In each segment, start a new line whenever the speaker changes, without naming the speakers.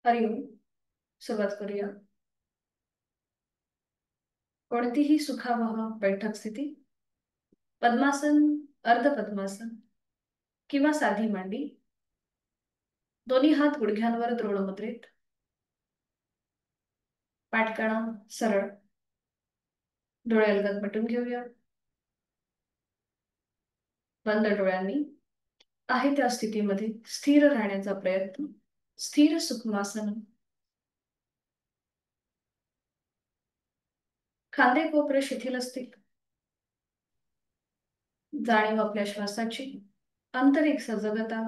हरिओम. सुरुवात करूया. कोणतीही सुखावह बैठक स्थिती, पद्मासन, अर्ध पद्मासन किंवा साधी मांडी, दोन्ही हात गुडघ्यांवर द्रोण मुद्रेत, पाठकणा सरळ, डोळे अलगद मिटून घेऊया. बंद डोळ्यांनी आहे त्या स्थितीमध्ये स्थिर राहण्याचा प्रयत्न. स्थिर सुखमासन. खांदे कोपरे शिथिल असतील. जाणीव आपल्या श्वासाची, आंतरिक सजगता.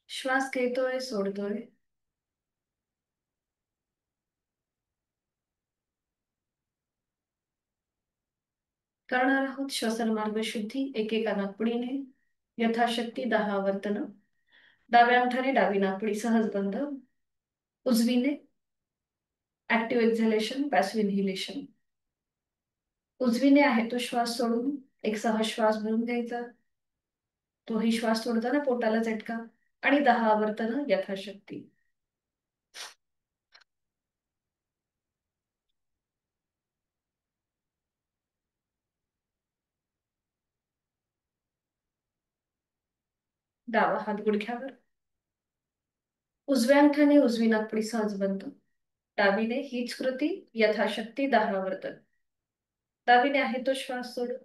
श्वास घेतोय, सोडतोय. करणार आहोत श्वसन मार्ग शुद्धी एकेका नाकपुडीने. यथाशक्ती 10 आवर्तन. डाव्या अंगठाने डावी नाकपुडी सहज बंद. उजवीने ऍक्टिव्ह एक्झलेशन, पॅसिव्ह इन्हिलेशन. उजवीने आहे तो श्वास सोडून एक सहज श्वास भरून घ्यायचा. तोही श्वास सोडताना पोटाला झटका आणि 10 आवर्तन यथाशक्ती. डावा हात गुडघ्यावर. उजव्या अंगठाने उजवी नाकपुडी सहज बंद. डावीने हीच कृती यथाशक्ती 10 आवर्तन. डावीने आहे तो श्वास सोडून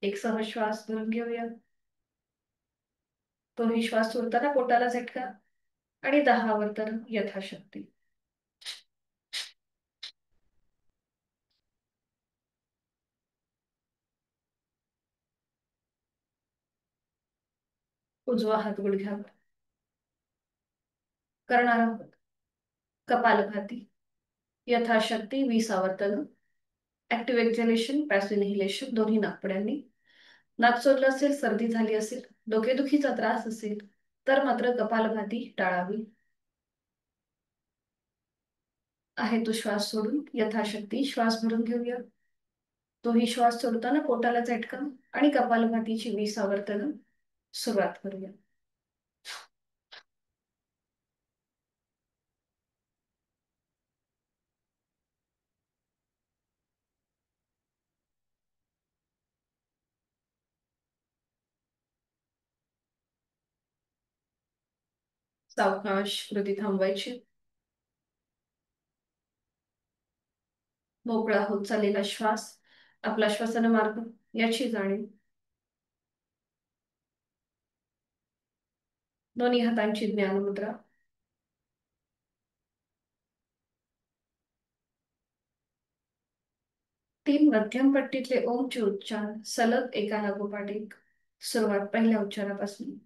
एक सहज श्वास भरून घेऊया. तोही श्वास सोडताना पोटाला झटका आणि 10 आवर्तन यथाशक्ती. उजवा हात गुडघ्यावर. करणार आहोत कपालभाती यथाशक्ती 20 आवर्तन. ऍक्टिव्ह एक्झलेशन, पॅसिव्ह इन्हिलेशन दोन्ही नाकपुड्यांनी. नाक चोरलं असेल, सर्दी झाली असेल, डोकेदुखीचा त्रास असेल तर मात्र कपालभाती टाळावी. आहे तो श्वास सोडून यथाशक्ती श्वास भरून घेऊया. तोही श्वास सोडताना पोटाला झटका आणि कपालभातीची 20 आवर्तन. सुरुवात करूया. सावकाश कृती थांबवायची. मोकळा होत चाललेला श्वास, आपला श्वसन मार्ग याची जाणीव. दोन्ही हातांची ज्ञान मुद्रा. तीन मध्यम पट्टीतले ओमचे उच्चार सलग एका लागोपाठ एक. सुरुवात पहिल्या उच्चारापासून.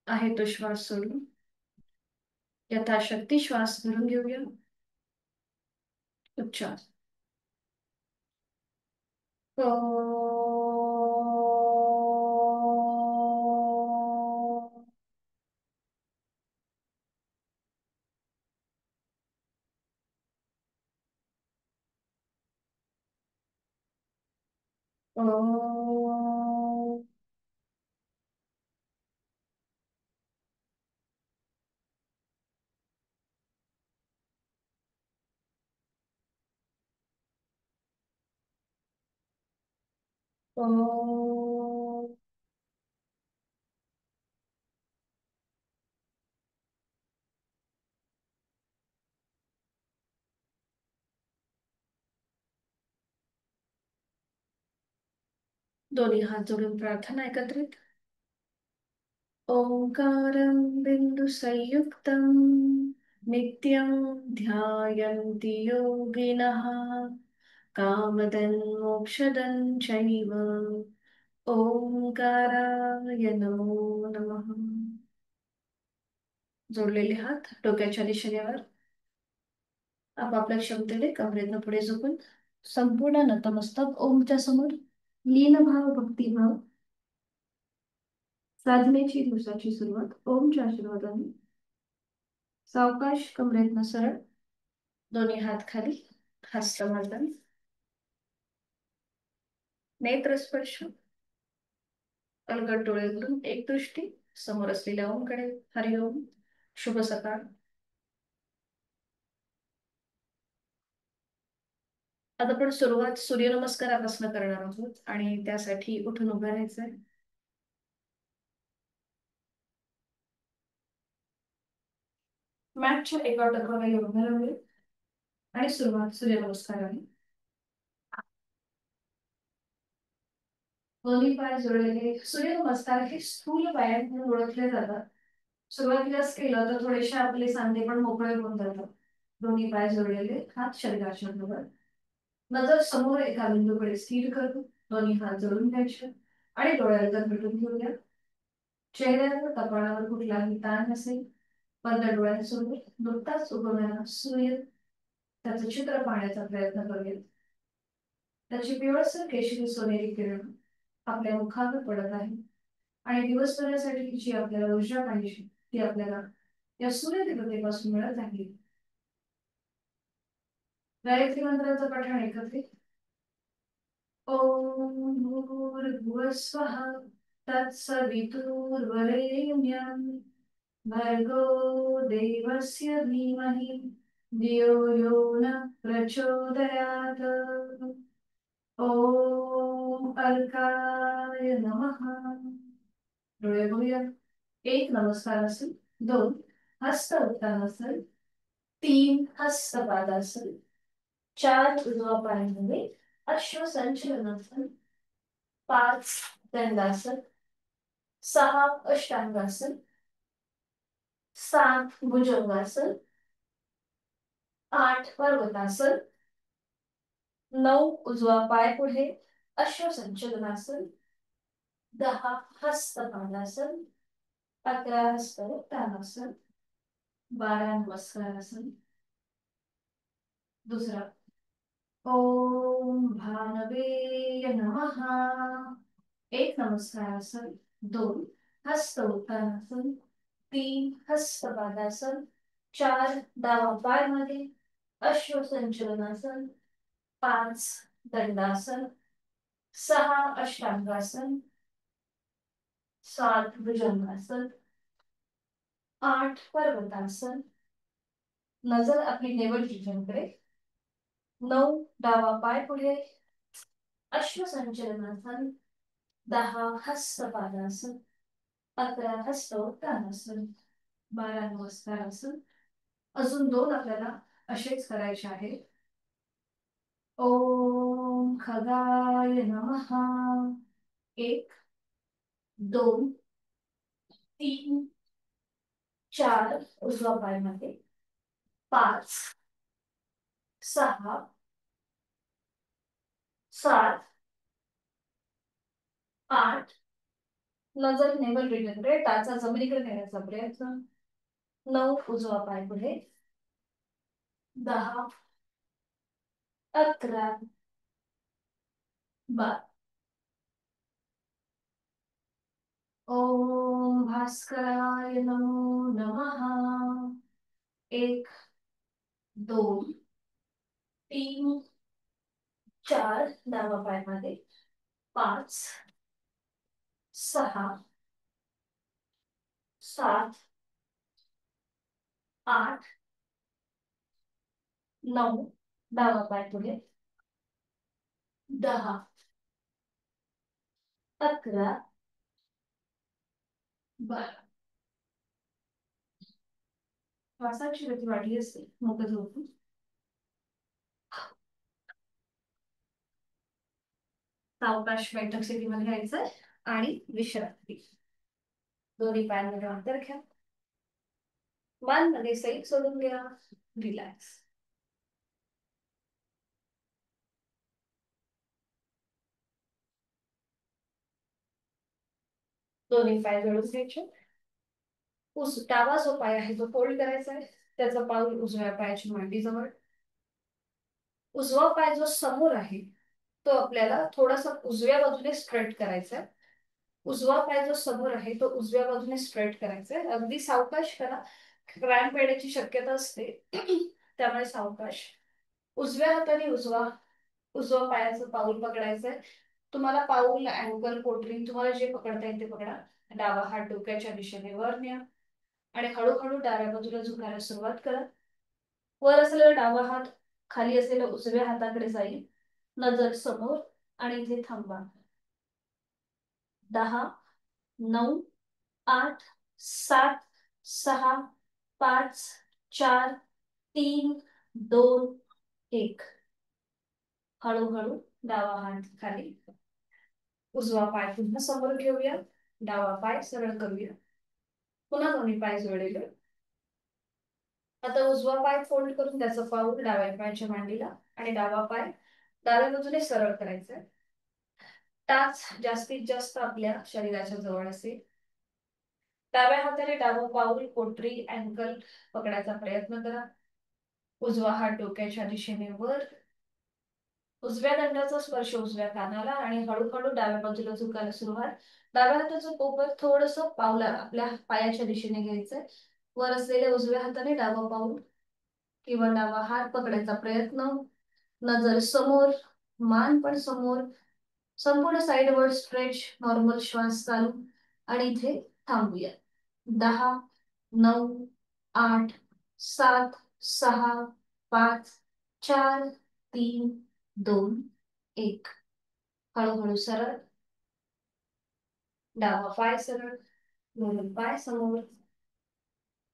आहे तो श्वास सोडून यथाशक्ती श्वास भरून घेऊया. उच्चार. ओ. ओ. ओ. दोन्ही हात जोडून प्रार्थना एकत्रित. ओंकारं बिन्दुसंयुक्तं नित्यं ध्यायन्ति योगिनः कामदं मोक्षदं चैव. ओंकाराय नमो नमः. जोडलेले हात डोक्याच्या दिशेने वर. आपापल्या क्षमतेने कमरेनं पुढे झोपून संपूर्ण नतमस्तक ओमच्या समोर. लीनभाव, भक्तिभाव. साधनेची दिवसाची सुरुवात ओमच्या आशीर्वादाने. सावकाश कमरेतनं सरळ. दोन्ही हात खाली. हस्तमर्दन. नेत्र स्पर्श. अलगद डोळे उघडून एक दृष्टी समोर असलेल्या ओमकडे. हरिओम. शुभ सकाळ. आता आपण सुरुवात सूर्यनमस्कारापासून करणार आहोत आणि त्यासाठी उठून उभं राहायचंय. मॅटच्या एका टोकाला उभं राहूया आणि सुरुवात सूर्यनमस्काराने. दोन्ही पाय जोडलेले. सूर्यनमस्कार हे स्थूल व्यायाम म्हणून ओळखले जातात. सुरुवातीलाच केलं तर थोडेसे आपले सांधे पण मोकळे होऊन जातात. दोन्ही पाय जोडलेले, हात शरीराच्या बरोबर. नजर समोर एका बिंदूकडे स्थिर करू. दोन्ही हात जोडून घ्यायचे आणि डोळ्याला मिटून घेऊया. चेहऱ्यावर कपाळावर कुठलाही ताण नसेल. बंद डोळ्यांसमोर नुकताच उगवणारा सूर्य त्याचं चित्र पाहण्याचा प्रयत्न करूया. त्याची पिवळसर केशरी सोनेरी किरण आपल्या मुखावर पडत आहे आणि दिवसभरासाठी जी आपल्याला ऊर्जा पाहिजे ती आपल्याला या सूर्यदेवतेपासून मिळत आहे. गायत्री मंत्राचं पठण एकत्रित. ओम भूर्भुवः स्वः तत्सवितुर्वरेण्यं भर्गो देवस्य धीमहि धियो यो न प्रचोदयात्. ओम अर्काय नमः. डोळे बघूया. एक नमस्कार असेल. दोन हस्त उत्तान असेल. तीन हस्तपादासन. चार उजवा पायांमध्ये अश्वसंचलनासन. पाच दंडासन. सहा अष्टांगासन. सात भुजंगासन. आठ पर्वतासन. नऊ उजवा पाय पुढे अश्वसंचलनासन. दहा हस्तपादासन. 11 हस्तोत्तानासन. 12 नमस्कारासन. दुसरा. ओम भानवे नमः. एक नमस्कारासन. दोन हस्त उत्तानासन. तीन हस्तपादासन. चार डावा पाय मध्ये अश्वसंचलनासन. पाच दंडासन. सहा अष्टांगासन. सात भुजंगासन. आठ पर्वतासन. नजर आपली नेवल जिजनकडे. नऊ डावा पाय पुढे अश्वसंचलनासन. 10 हस्तपादासन. 11 हस्तोत्तानासन. 12 नमस्कारासन. अजून दोन आपल्याला असेच करायचे आहे. ओम खगाय नमः. एक, दोन, तीन, चार उजवा पाय मध्ये. पाच, सहा, सात, आठ. नजर नेवल रिजनकडे. टाचा जमिनीकडे नेण्याचा प्रयत्न. नऊ उजवा पाय पुढे. 10, 11, 12. ओम भास्कराय नमो नमः. एक, दोन, तीन, चार डावा पाय मध्ये. पाच, सहा, सात, आठ, नऊ डावा पाय पुढे. 10, 11, 12. श्वासाची गती वाढली असते. मोकळं झोपून सावकाश बैठक स्थितीमध्ये घ्यायचंय आणि विश्रांती. दोन्ही पायांमध्ये अंतर घ्या. मान मध्ये सैल सोडून घ्या. रिलॅक्स. दोन्ही पाय जोडून घ्यायचे. डावा जो पाय आहे तो फोल्ड करायचा आहे. त्याचा पाऊल उजव्या पायाची मांडी जवळ. उजवा पाय जो समोर आहे तो आपल्याला थोडासा उजव्या बाजूने स्ट्रेट करायचा आहे. उजवा पाय जो समोर आहे तो उजव्या बाजूने स्ट्रेट करायचा आहे. अगदी सावकाश करा. क्रॅम्प येण्याची शक्यता असते त्यामुळे सावकाश. उजव्या हाताने उजवा पायाचं पाऊल पकडायचंय. तुम्हाला पाऊल, अँकल, पोटरी तुम्हाला जे पकडता येईल ते पकडा. डावा हात डोक्याच्या दिशेने वर न्या आणि हळूहळू डाव्या बाजूला झुकायला सुरुवात करा. वर असलेला डावा हात खाली असलेल्या उजव्या हाताकडे जाईल. नजर समोर आणि इथे थांबा. 10, 9, 8, 7, 6, 5, 4, 3, 2, 1. हळूहळू डावा हात खाली. उजवा पाय पुन्हा समोर घेऊया. डावा पाय सरळ करूया. पुन्हा दोन्ही पाय जोडले. आता उजवा पाय फोल्ड करून त्याचं पाऊल डाव्या पायाच्या मांडीला आणि डावा पाय डाव्या बाजूने सरळ करायचा. टाच जास्तीत जास्त आपल्या शरीराच्या जवळ असेल. डाव्या हाताने डावं पाऊल, पोटरी, अँकल पकडायचा प्रयत्न करा. उजवा हात डोक्याच्या दिशेने वर. उजव्या दंडाचा स्पर्श उजव्या कानाला आणि हळूहळू डाव्या बाजूला झुकायला सुरुवात. डाव्या हाताचं कोपर थोडस पावला आपल्या पायाच्या दिशेने घ्यायचंय. वर असलेल्या उजव्या हाताने डावं पाऊल किंवा डावा हात पकडायचा प्रयत्न. नजर समोर, मान पण समोर. संपूर्ण साइडवर स्ट्रेच, नॉर्मल श्वास चालू आणि इथे थांबूया. 10, 9, 8, 7, 6, 5, 4, 3, 2, 1. हळूहळू सरळ. डावा पाय सरळ. दोन्ही पाय समोर.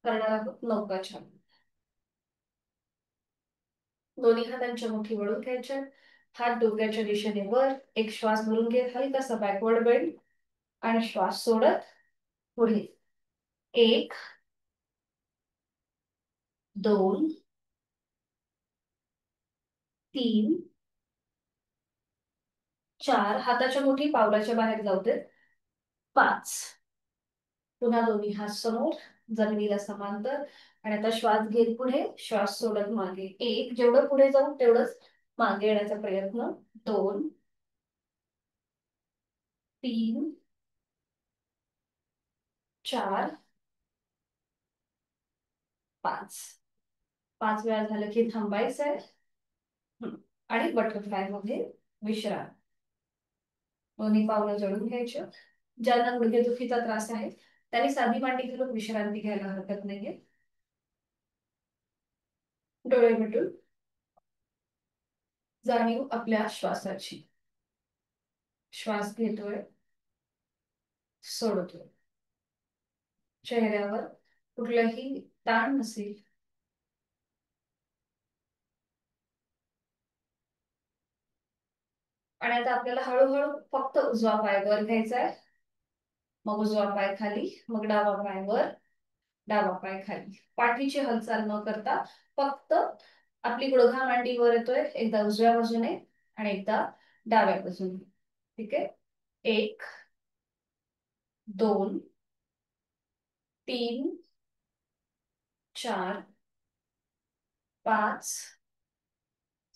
करणार आहोत नौकाचार. दोन्ही हातांच्या मुठी वळून घ्यायच्या. हात डोक्याच्या दिशेने वर. एक श्वास भरून घे. हलकासा बॅकवर्ड बेंड आणि श्वास सोडत पुढे. 1, 2, 3, 4. हाताच्या मुठी पावलाच्या बाहेर जाऊ देत. 5. पुन्हा दोन्ही हात समोर, जमिनीला समांतर. आणि आता श्वास घेत पुढे, श्वास सोडत मागे. 1. जेवढं पुढे जाऊ तेवढंच मागे येण्याचा प्रयत्न. 2, 3, 4, 5. 5 वेळा झालं की थांबायचंय आणि बटरफ्लाय मध्ये विश्राम. दोन्ही पावलं जळून घ्यायचं. ज्यांना गुडघेदुखीचा त्रास आहे त्यांनी साधी मांडी घालून विश्रांती घ्यायला हरकत नाहीये. डोळे मिटून जाणीव आपल्या श्वासाची. श्वास घेतोय, सोडतोय. चेहऱ्यावर कुठलाही ताण नसेल. आणि आता आपल्याला हळूहळू फक्त उजवा पाय वर घ्यायचा आहे. मग उजवा पाय खाली, मग डावा पाय वर, डावा पाय खाली. पाठीची हालचाल न करता फक्त आपली गुडघा मांडी वर येतोय. एकदा उजव्या बाजूने आणि एकदा डाव्या बाजूने. ठीक आहे. 1, 2, 3, 4, 5,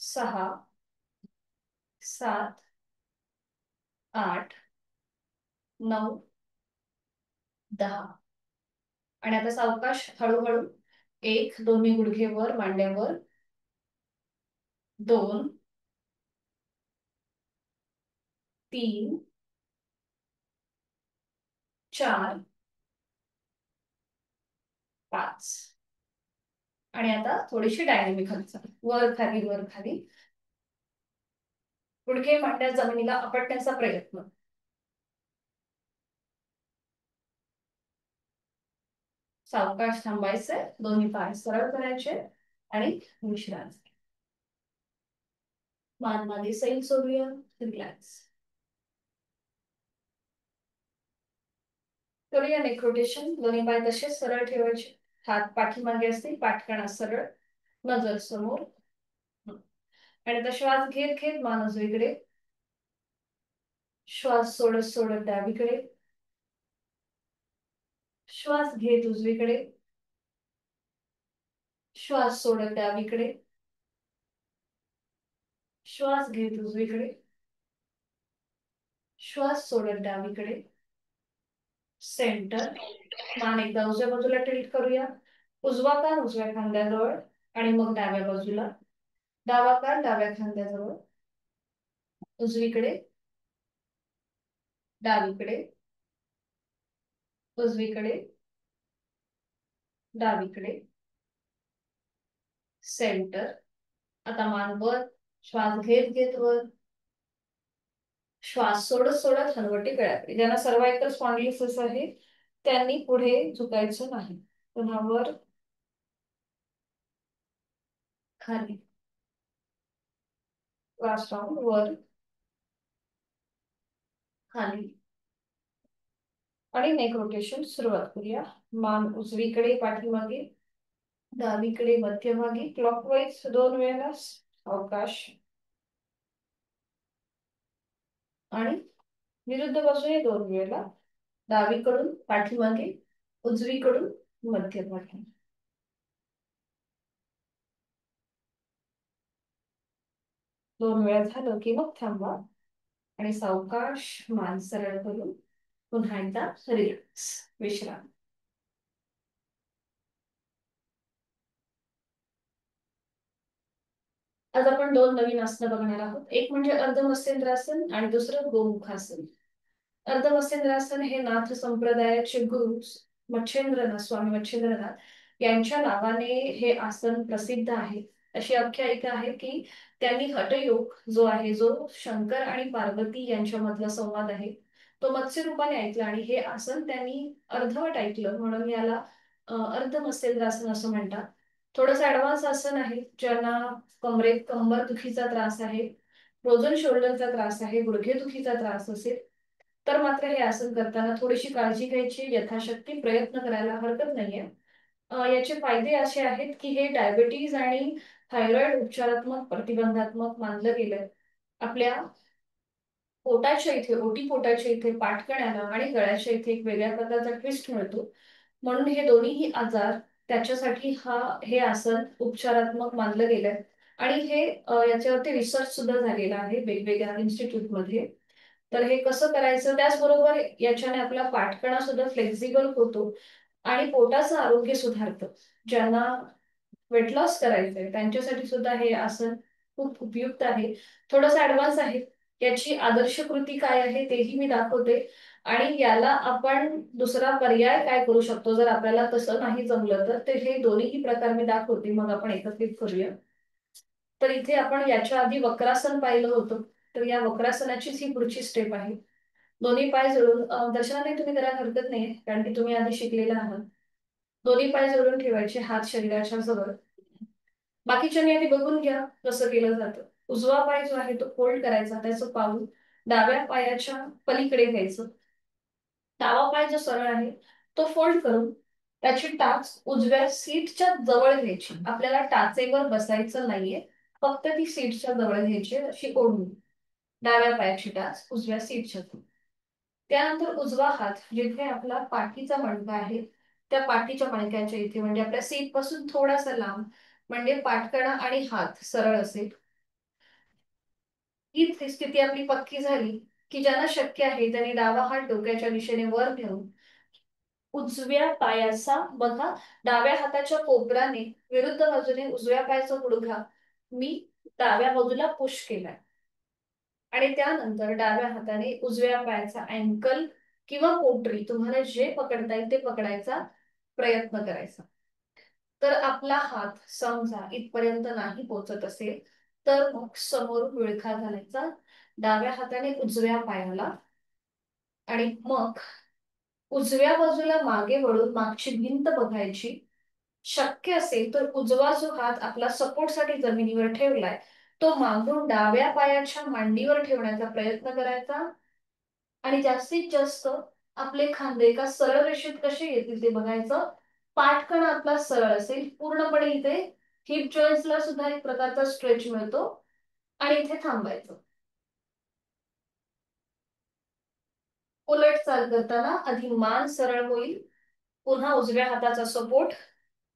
6, 7, 8, 9, 10. आणि आता सावकाश हळूहळू. 1, दोन्ही गुडघे वर, मांड्यावर. 2, 3, 4, 5. आणि आता थोडीशी डायनेमिक हालचाल. वर खाली, वर खाली. गुडघे मांड्या जमिनीला आपटण्याचा प्रयत्न. सावकाश थांबायचंय. दोन्ही पाय सरळ करायचे आणि विश्रांती. मान मध्ये सैल सोडूया. रिलॅक्स करूया. Neck rotation. दोन्ही पाय तसेच सरळ ठेवायचे. हात पाठीमागे असतील. पाठकणा सरळ. नजर समोर. आणि आता श्वास घेत घेत मान उजवीकडे. श्वास सोडत सोडत डावीकडे. श्वास घेत उजवीकडे. श्वास सोडत डावीकडे. श्वास घेत उजवीकडे. श्वास सोडत डावीकडे. सेंटर. मान एकदा उजव्या बाजूला टिल्ट करूया. उजवा कान उजव्या खांद्याजवळ आणि मग डाव्या बाजूला. डावा कान डाव्या खांद्याजवळ. उजवीकडे. डावीकडे, उजवीकडे, डावीकडे, सेंटर. आता मान वर, श्वास घेत घेत वर, श्वास सोडत सोडत हनुवटी गळ्याकडे. ज्यांना सर्वायकल स्पॉन्डिलोसिस आहे त्यांनी पुढे झुकायचं नाही. पुन्हा वर, खाली, लास्ट राऊंड. वर, खाली, आणि नेक रोटेशन सुरुवात करूया. मान उजवीकडे पाठीमागे, डावीकडे मध्यभागी, क्लॉकवाईज 2 वेळेला अवकाश, आणि विरुद्ध बाजूने 2 वेळेला, डावीकडून पाठीमागे, उजवीकडून मध्यभागी. 2 वेळा झालं की मग थांबा आणि सावकाश मान सरळ करून पुन्हा एकदा रिलॅक्स, विश्राम. आज आपण 2 नवीन आसनं बघणार आहोत. एक म्हणजे अर्धमत्स्येंद्रासन आणि दुसरं गोमुखासन. अर्धमत्स्येंद्रासन हे नाथ संप्रदायाचे गुरु मच्छिंद्रनाथ, स्वामी मच्छिंद्रनाथ यांच्या नावाने हे आसन प्रसिद्ध आहे. अशी आख्यायिका आहे की त्यांनी हठयोग जो आहे, जो शंकर आणि पार्वती यांच्यामधला संवाद आहे, तो मत्स्य रूपाने ऐकला आणि हे आसन त्यांनी अर्धवट ऐकलं, म्हणून याला अर्धमत्स्येंद्रासन असं म्हणतात. थोडंसं ऍडव्हान्स आसन आहे. ज्यांना कमरेत कंबर दुखीचा त्रास आहे, फ्रोझन शोल्डरचा त्रास आहे, गुडघेदुखीचा त्रास असेल तर मात्र हे आसन करताना थोडीशी काळजी घ्यायची, यथाशक्ती प्रयत्न करायला हरकत नाहीये. याचे फायदे असे आहेत की हे डायबिटीज आणि थायरॉइड उपचारात्मक, प्रतिबंधात्मक मानलं गेलंय. आपल्या पोटाच्या इथे, ओटी पोटाच्या इथे पाठकण्याला आणि गळ्याच्या इथे एक वेगळ्या प्रकारचा ट्विस्ट मिळतो, म्हणून हे दोन्हीही आजार त्याच्यासाठी हे आसन उपचारात्मक मानलं गेलंय. आणि हे याच्यावरती रिसर्च सुद्धा झालेला आहे वेगवेगळ्या इन्स्टिट्यूट मध्ये. तर हे कसं करायचं, त्याचबरोबर याच्याने आपला पाठकणा सुद्धा फ्लेक्झिबल होतो आणि पोटाचं आरोग्य सुधारतं. ज्यांना वेट लॉस करायचंय त्यांच्यासाठी सुद्धा हे आसन खूप उपयुक्त आहे. थोडंसं ऍडव्हान्स आहे. याची आदर्श कृती काय आहे तेही मी दाखवते, आणि याला आपण दुसरा पर्याय काय करू शकतो जर आपल्याला तसं नाही जमलं तर. ते हे दोन्हीही प्रकार मी दाखवते, मग आपण एकत्रित करूया. तर इथे आपण याच्या आधी वक्रासन पाहिलं होतं, तर या वक्रासनाचीच ही पुढची स्टेप आहे. दोन्ही पाय जोडून, दर्शनाने तुम्ही करायला हरकत नाहीये कारण की तुम्ही आधी शिकलेला आहात. दोन्ही पाय जोडून ठेवायचे, हात शरीराच्या जवळ. बाकीच्यांनी आधी बघून घ्या कसं केलं जातं. उजवा पाय जो आहे तो फोल्ड करायचा, त्याचं पाऊल डाव्या पायाच्या पलीकडे घ्यायचं. डावा पाय जो सरळ आहे तो फोल्ड करून त्याची टाच उजव्या सीटच्या जवळ घ्यायची. आपल्याला टाचेवर बसायचं नाहीये, फक्त ती सीटच्या जवळ घ्यायची, अशी ओढून डाव्या पायाची टाच उजव्या सीटच्या जवळ. त्यानंतर उजवा हात जिथे आपला पाठीचा मणका आहे त्या पाठीच्या मणक्याच्या इथे, म्हणजे आपल्या सीट पासून थोडासा लांब, म्हणजे पाठकणा आणि हात सरळ असेल. ही स्थिती आपली पक्की झाली की ज्यांना शक्य आहे त्यांनी डावा हात डोक्याच्या दिशेने वर घेऊन उजव्या पायाचा, बघा, डाव्या हाताच्या कोपराने विरुद्ध बाजूने उजव्या पायाचा गुडघा मी डाव्या बाजूला पुश केलाय, आणि त्यानंतर डाव्या हाताने उजव्या पायाचा अँकल किंवा पोटरी, तुम्हाला जे पकडता येईल ते पकडायचा प्रयत्न करायचा. तर आपला हात समजा इथपर्यंत नाही पोहोचत असेल तर मग समोर विळखा घालायचा डाव्या हाताने उजव्या पायाला, आणि मग उजव्या बाजूला मागे वळून मागची भिंत बघायची. शक्य असेल तर उजवा जो हात आपला सपोर्टसाठी जमिनीवर ठेवलाय तो मागून डाव्या पायाच्या मांडीवर ठेवण्याचा प्रयत्न करायचा, आणि जास्तीत जास्त आपले खांदे एका सरळ रेषेत कसे येतील ते बघायचं. पाठकणा आपला सरळ असेल पूर्णपणे, इथे हिप जॉईंट्सला सुद्धा एक प्रकारचा स्ट्रेच मिळतो, आणि इथे थांबायचं. उलट चाल करताना आधी मान सरळ होईल, पुन्हा उजव्या हाताचा सपोर्ट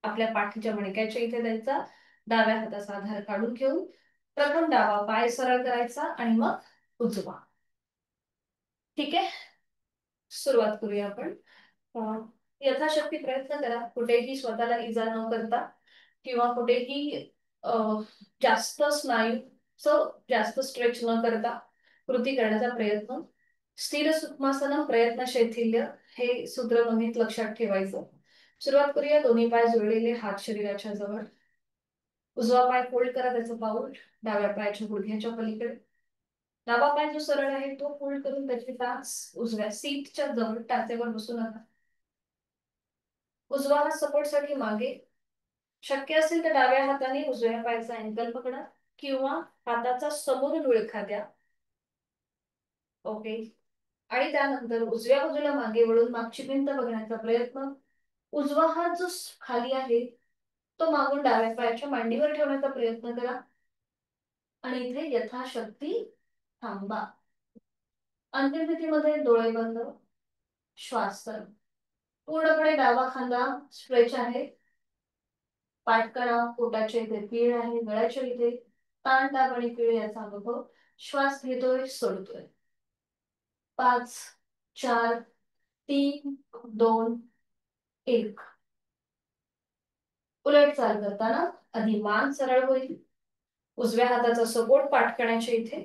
आपल्या पाठीच्या मणक्याच्या इथे द्यायचा, डाव्या हाताचा आधार काढून घेऊन प्रथम डावा पाय सरळ करायचा आणि मग उजवा. ठीक आहे, सुरुवात करूया आपण. यथाशक्ती प्रयत्न करा कुठेही स्वतःला इजा न करता किंवा कुठेही जास्त स्नायूचं जास्त स्ट्रेच न करता कृती करण्याचा प्रयत्न. स्थिर सुखमासनं प्रयत्न शैथिल्य हे सूत्र नोंदीत लक्षात ठेवायचं. सुरुवात करूया. दोन्ही पाय जोडलेले, हात शरीराच्या जवळ. उजवा पाय फोल्ड करा, त्याचं पाऊल डाव्या पायाच्या गुडघ्याच्या पलीकडे. डावा पाय जो सरळ आहे तो फोल्ड करून त्याची टाच उजव्या सीटच्या जवळ टाचेवर बसू नका. उजवा हात सपोर्टसाठी मागे. शक्य असेल तर डाव्या हाताने उजव्या पायाचा अँकल पकडा किंवा हाताचा समोरून विळखा द्या. ओके. आणि त्यानंतर उजव्या बाजूला मागे वळून मागची भिंत बघण्याचा प्रयत्न. उजवा हात जो खाली आहे तो मागून डाव्या पायाच्या मांडीवर ठेवण्याचा प्रयत्न करा आणि इथे यथाशक्ती थांबा. अंत्यस्थितीमध्ये डोळे बंद, श्वास तर पूर्णपणे डावा खांदा स्ट्रेच आहे. पाठकणा पोटाच्या इथे पीळ आहे, गळ्याच्या इथे ताण दाब आणि पीळ याचा अनुभव. श्वास घेतोय, सोडतोय. 5 4 3 2 1. उलट चाल करताना आधी मान सरळ होईल. उजव्या हाताचा सपोर्ट पाठकण्याच्या इथे.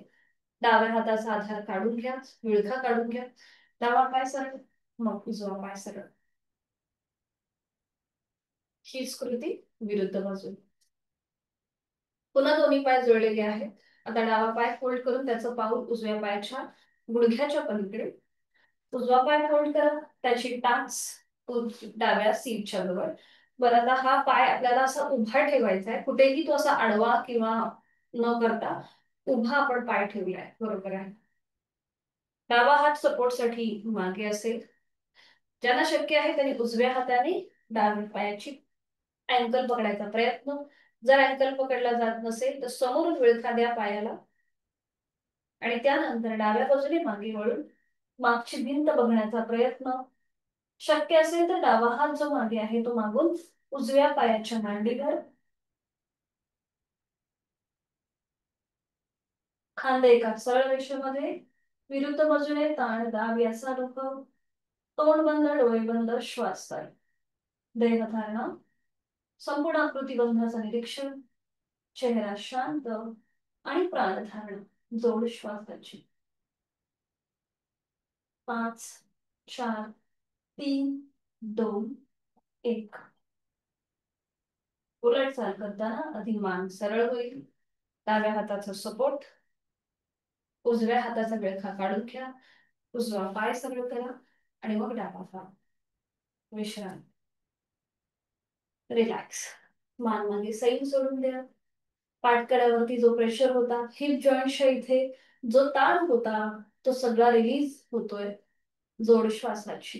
डाव्या हाताचा आधार काढून घ्या, विळखा काढून घ्या. डावा पाय सरळ, मग उजवा पाय सरळ. हीच कृती विरुद्ध बाजू. पुन्हा दोन्ही पाय जोडलेले आहेत. आता डावा पाय फोल्ड करून त्याचं पाऊल उजव्या पायाच्या गुडघ्याच्या पलीकडे. उजवा पाय फोल्ड करा, त्याची टाच डाव्या सीटच्या जवळ. बरं, आता हा पाय आपल्याला असा उभा ठेवायचा आहे. कुठेही तो असा आडवा किंवा न करता उभा आपण पाय ठेवलाय, बरोबर आहे. डावा हात सपोर्टसाठी मागे असेल. ज्यांना शक्य आहे त्यांनी उजव्या हाताने डाव्या पायाची अँकल पकडायचा प्रयत्न. जर अँकल पकडला जात नसेल तर समोरून विळखा द्या पायाला आणि त्यानंतर डाव्या बाजूने मागे वळून मागची भिंत बघण्याचा प्रयत्न. शक्य असेल तर डावा हात जो मागे आहे तो मागून उजव्या पायाच्या मांडीवर. खांदे एका सरळ रेषेमध्ये. विरुद्ध बाजूने ताण दाब याचा अनुभव. तोंड बंद, डोळे बंद, श्वास चालू. देहधारणा. संपूर्ण आकृतीबंधाचं निरीक्षण. चेहरा शांत आणि प्राणधारणा. जोड श्वासाची. 5 4 3 2 1. उलट चाल करताना आधी मान सरळ होईल. डाव्या हाताचा सपोर्ट. उजव्या हाताचा विळखा काढून घ्या. उजवा पाय सरळ करा आणि मग डावा पाय. विश्रांती. रिलॅक्स. मान मागे सैल सोडून द्या. पाठकड्यावरती जो प्रेशर होता, हिप जॉईंटच्या इथे जो ताण होता, तो सगळा रिलीज होतोय जोड श्वासाची.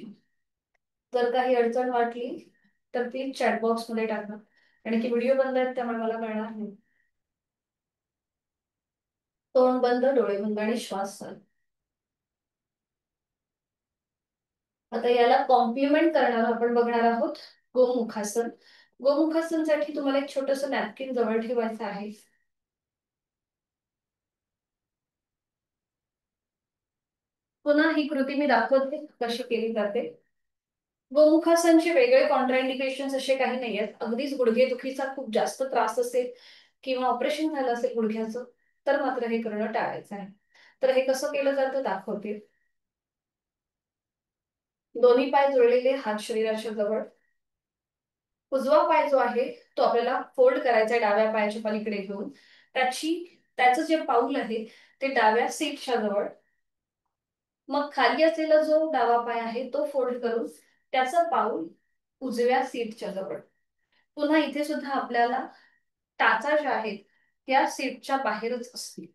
जर काही अडचण वाटली तर ती चॅट बॉक्स मध्ये टाका, कारण की व्हिडिओ बंद आहेत त्यामुळे मला कळणार नाही. तोंड बंद, डोळे बंद आणि श्वास चालू. आता याला कॉम्प्लिमेंट करणार आपण बघणार आहोत गोमुखासन. गोमुखासनसाठी तुम्हाला एक छोटस नॅपकिन जवळ ठेवायचं आहे. पुन्हा ही कृती मी दाखवते कशी केली जाते. गोमुखासनचे वेगळे कॉन्ट्राइंडिकेशन असे काही नाही आहेत. अगदीच गुडघेदुखीचा खूप जास्त त्रास असेल किंवा ऑपरेशन झालं असेल गुडघ्याचं तर मात्र हे करणं टाळायचं आहे. तर हे कसं केलं जातं दाखवते. दोन्ही पाय जोडलेले, हात शरीराच्या जवळ. उजवा पाय जो आहे तो आपल्याला फोल्ड करायचा आहे डाव्या पायाच्या पलीकडे घेऊन. त्याचं जे पाऊल आहे ते डाव्या सीटच्या जवळ. मग खाली असलेला जो डावा पाय आहे तो फोल्ड करून त्याचं पाऊल उजव्या सीटच्या जवळ. पुन्हा इथे सुद्धा आपल्याला टाचा ज्या आहेत त्या सीटच्या बाहेरच असतील.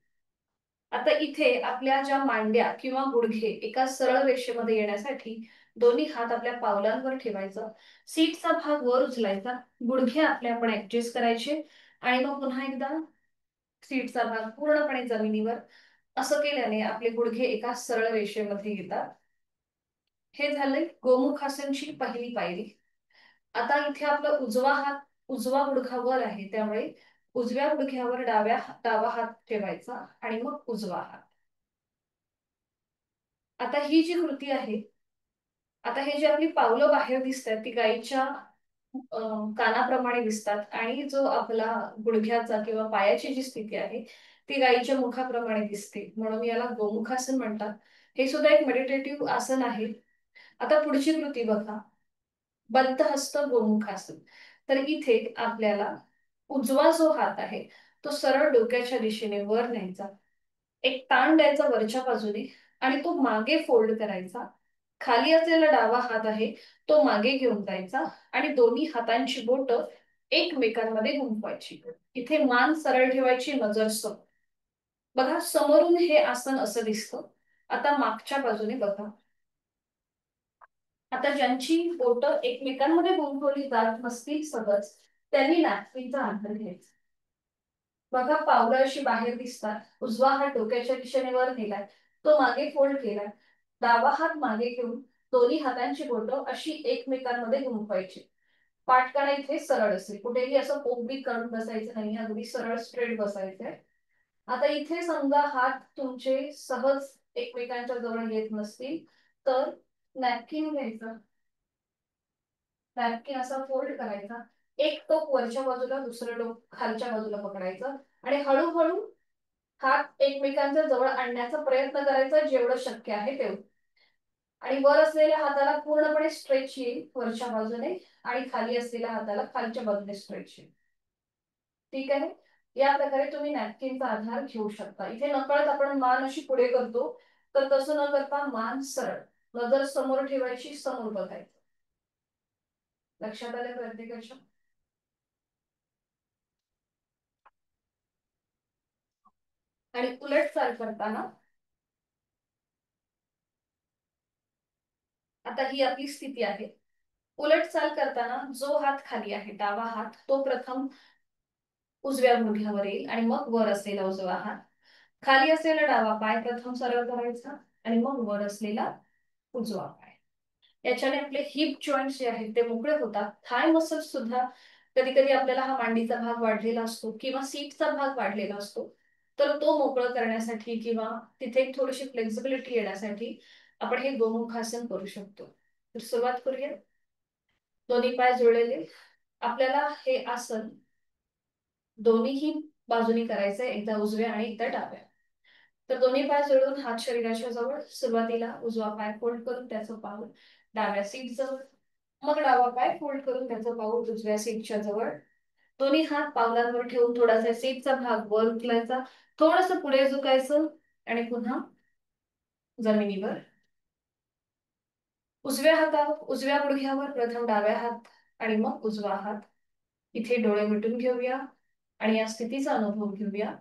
आता इथे आपल्या ज्या मांड्या किंवा गुडघे एका सरळ रेषेमध्ये येण्यासाठी दोन्ही हात आपल्या पावलांवर ठेवायचं. सीटचा भाग वर उचलायचा, गुडघे आपले आपण ऍडजस्ट करायचे आणि मग पुन्हा एकदा सीटचा भाग पूर्णपणे जमिनीवर. असं केल्याने आपले गुडघे एका सरळ रेषेमध्ये येतात. हे झाले गोमुखासनची पहिली पायरी. आता इथे आपला उजवा गुडघा वर आहे त्यामुळे उजव्या गुडघ्यावर डावा हात ठेवायचा आणि मग उजवा हात. आता ही जी कृती आहे, आता हे जी आपली पावलं बाहेर दिसतात ती गायीच्या कानाप्रमाणे दिसतात आणि जो आपला गुडघ्याचा किंवा पायाची जी स्थिती आहे ती गायीच्या मुखाप्रमाणे दिसते, म्हणून याला गोमुखासन म्हणतात. हे सुद्धा एक मेडिटेटिव्ह आसन आहे. आता पुढची कृती बघा, बद्धहस्त गोमुखासन. तर इथे आपल्याला उजवा जो हात आहे तो सरळ डोक्याच्या दिशेने वर न्यायचा, एक ताण द्यायचा वरच्या बाजूने आणि तो मागे फोल्ड करायचा. खाली असलेला डावा हात आहे तो मागे घेऊन जायचा आणि दोन्ही हातांची बोट एकमेकांमध्ये गुंफवायची. इथे मान सरळ ठेवायची, नजर समोर. बघा, समोरून हे आसन असं दिसतं. आता मागच्या बाजूने बघा. आता ज्यांची बोट एकमेकांमध्ये गुंफवली जात नसतील सहज, त्यांनी नॅपकिनचा आधार घ्यायचा. बघा, पावलं अशी बाहेर दिसतात. उजवा हात डोक्याच्या दिशेने वर नेलाय, तो मागे फोल्ड केलाय. डावा हात मागे घेऊन दोन्ही हातांची बोटं अशी एकमेकांमध्ये गुंफवायची. पाठकाणा इथे सरळ असेल, कुठेही असं पोकबीक करून बसायचं नाही, अगदी सरळ स्ट्रेट बसायचंय. आता इथे समजा हात तुमचे सहज एकमेकांच्या जवळ येत नसतील तर नॅपकिन घ्यायचं. नॅपकिन असा फोल्ड करायचा, एक टोक वरच्या बाजूला, दुसरं टोक खालच्या बाजूला पकडायचं आणि हळूहळू हात एकमेकांच्या जवळ आणण्याचा प्रयत्न करायचा जेवढं शक्य आहे तेवढं. आणि वर असलेल्या हाताला पूर्णपणे स्ट्रेच येईल वरच्या बाजूने आणि खाली असलेल्या हाताला खालच्या बाजूने स्ट्रेच येईल. ठीक आहे. या प्रकारे तुम्ही नॅपकिनचा आधार घेऊ शकता. इथे नकळत आपण मान अशी पुढे करतो, तर तसं न करता मान सरळ, नजर समोर ठेवायची, समोर बघायचं. लक्षात आलं प्रत्येकाच्या? आणि उलट चाल करताना आता ही आपली स्थिती आहे. उलट चाल करताना जो हात खाली आहे डावा हात तो प्रथम उजव्या गुडघ्यावर येईल आणि मग वर असलेला उजवा हात. खाली असलेला डावा पाय प्रथम सरळ करायचा आणि मग वर असलेला उजवा पाय. याच्याने आपले हिप जॉईंट जे आहेत ते मोकळे होतात. थाय मसल्स सुद्धा, कधी कधी आपल्याला हा मांडीचा भाग वाढलेला असतो किंवा सीटचा भाग वाढलेला असतो, तर तो मोकळं करण्यासाठी किंवा तिथे एक थोडीशी फ्लेक्झिबिलिटी येण्यासाठी आपण हे गोमुखासन करू शकतो. तर सुरुवात करूया. दोन्ही पाय जुळलेले. आपल्याला हे आसन दोन्हीही बाजूनी करायचंय, एकदा उजव्या आणि एकदा डाव्या. तर दोन्ही पाय जोडून हात शरीराच्या जवळ. सुरुवातीला उजवा पाय फोल्ड करून त्याचं पाऊल डाव्या सीट जवळ, मग डावा पाय फोल्ड करून त्याचं पाऊल उजव्या सीटच्या जवळ. दोन्ही हात पावलांवर ठेवून थोडासा सीटचा भाग वर उचलायचा, थोडस पुढे झुकायचं आणि पुन्हा जमिनीवर. उजव्या हातावर उजव्या गुडघ्यावर प्रथम डाव्या हात आणि मग उजवा हात. इथे डोळे मिटून घेऊया आणि या स्थितीचा अनुभव घेऊया.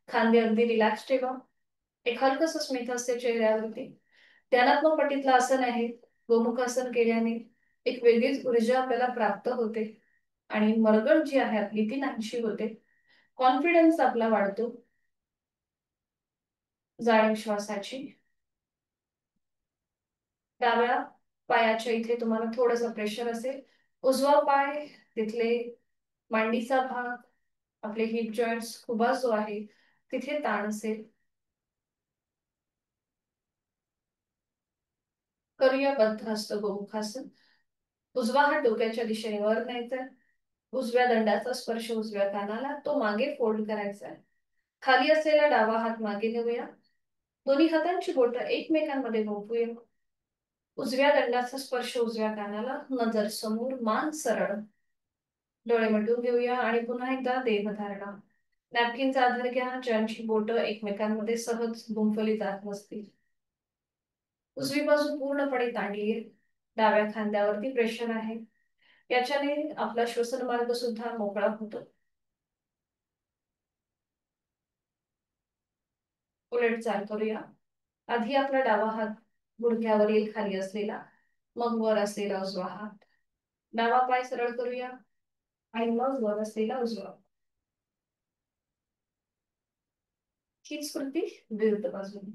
खांदे अगदी रिलॅक्स ठेवा. एक हलकस स्मित असते चेहऱ्यावरती. ध्यानात्मक पट्टीतलं आसन आहे. गोमुखासन केल्याने एक वेगळीच ऊर्जा आपल्याला प्राप्त होते आणि मरगळ जी आहे आपली ती नाहीशी होते. कॉन्फिडन्स आपला वाढतो. जाणीव श्वासाची. डाव्या पायाच्या इथे तुम्हाला थोडस प्रेशर असेल. उजवा पाय, तिथले मांडीचा भाग, आपले हिप जॉईंट्स, खुबा जो आहे तिथे ताण असेल. करूया बद्धहस्त गोमुखासन. उजवा हात डोक्याच्या दिशेने वर न्यायचा. उजव्या दंडाचा स्पर्श उजव्या कानाला, तो मागे फोल्ड करायचा आहे. खाली असलेला डावा हात मागे नेऊया. दोन्ही हातांची बोटं एकमेकांमध्ये गुंफूया. उजव्या दंडाचा स्पर्श उजव्या कानाला, नजर समोर, मान सरळ. डोळे मिटून घेऊया आणि पुन्हा एकदा देहधारणा. नॅपकिनचा आधार घ्या, ज्यांची बोटं एकमेकांमध्ये सहज गुंफली जात नसतील. उजवी बाजू पूर्णपणे ताणली आहे. डाव्या खांद्यावरती प्रेशर आहे. याच्याने आपला श्वसन मार्ग सुद्धा मोकळा होतो. उलट चाल करूया. आधी आपला डावा हात गुडघ्यावर येईल खाली असलेला, मग वर असलेला उजवा हात. डावा पाय सरळ करूया आणि मग वर असलेला उजवा. हीच कृती विरुद्ध बाजूने.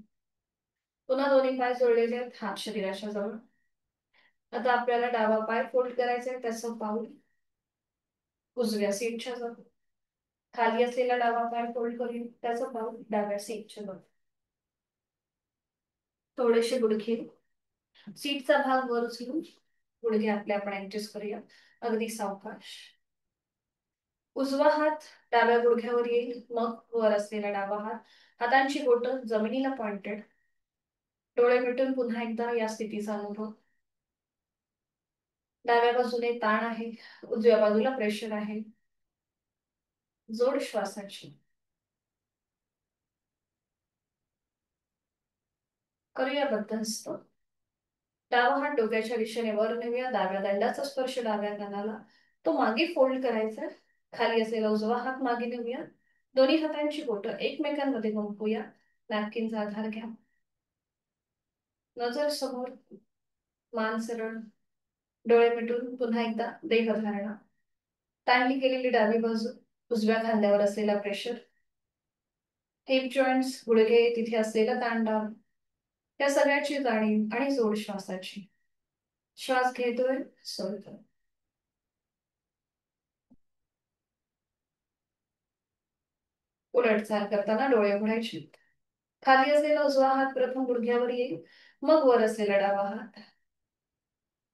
पुन्हा दोन्ही पाय जोडलेले आहेत, हात शरीराच्या जवळ. आता आपल्याला डावा पाय फोल्ड करायचा आहे, त्याचं पाऊल उजव्या सीटच्या जवळ. खाली असलेला डावा पाय फोल्ड करून त्याचं पाऊल डाव्या सीटच्या जवळ. थोडेसे गुडघे सीटचा भाग वर उचलून गुडघे आपले आपण ऍडजस्ट करूया, अगदी सावकाश. उजवा हात डाव्या गुडघ्यावर येईल, मग वर असलेला डावा हात. हातांची बोटं जमिनीला पॉइंटेड. डोळे मिटून पुन्हा एकदा या स्थितीचा अनुभव. डाव्या बाजूने ताण आहे, उजव्या बाजूला प्रेशर आहे. जोड श्वासाची. करूया बद्धहस्त. डावा हात डोक्याच्या दिशेने वर नेऊया. डाव्या दंडाचा स्पर्श डाव्या कानाला. तो मागे फोल्ड करायचा. खाली असलेला उजवा हात मागे नेऊया. दोन्ही हातांची बोटं एकमेकांमध्ये गुंफूया. नॅपकिनचा आधार घ्या. नजर समोर, मान सरळ, डोळे मिटून पुन्हा एकदा देहधारणा. ताणली गेलेली डावी बाजू, उजव्या खांद्यावर असलेला प्रेशर, हिप जॉईंट्स, गुडघे तिथे असलेला ताणदाब, या सगळ्याची जाणीव आणि जोड श्वासाची. श्वास घेतोय, सोडतोय. उलटचाल करताना डोळे उघडायचे. खाली असलेला उजवा हात प्रथम गुडघ्यावर येईल, मग वर असलेला डावा हात.